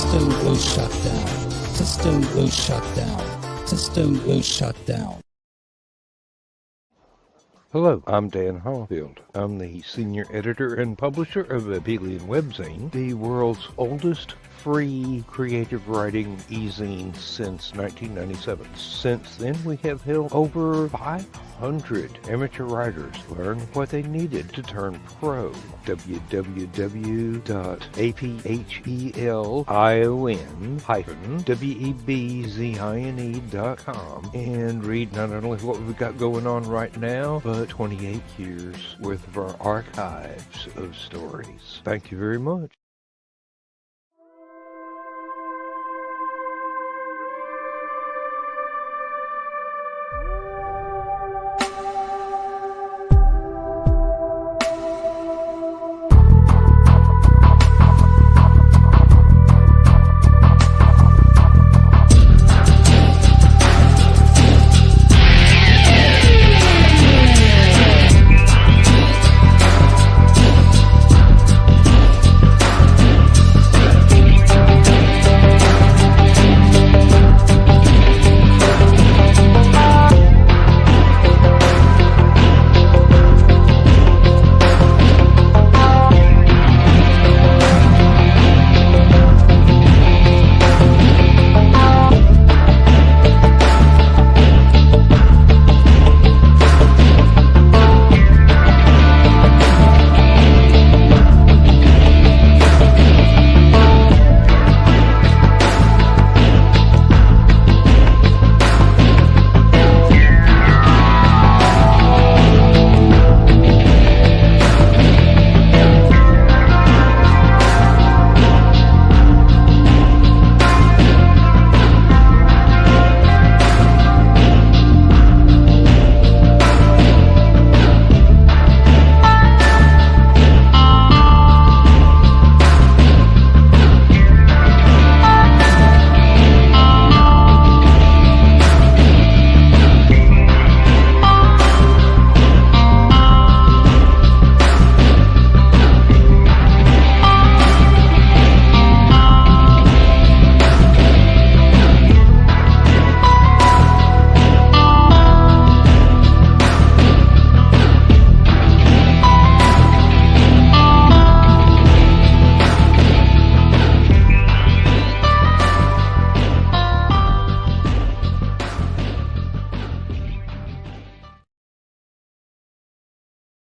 System will shut down. System will shut down. System will shut down. Hello, I'm Dan Hollifield. I'm the senior editor and publisher of Aphelion Webzine, the world's oldest free creative writing e-zine since 1997. Since then, we have helped over 500 amateur writers learn what they needed to turn pro. www.aphelion-webzine.com and read not only what we've got going on right now, but 28 years worth of our archives of stories. Thank you very much.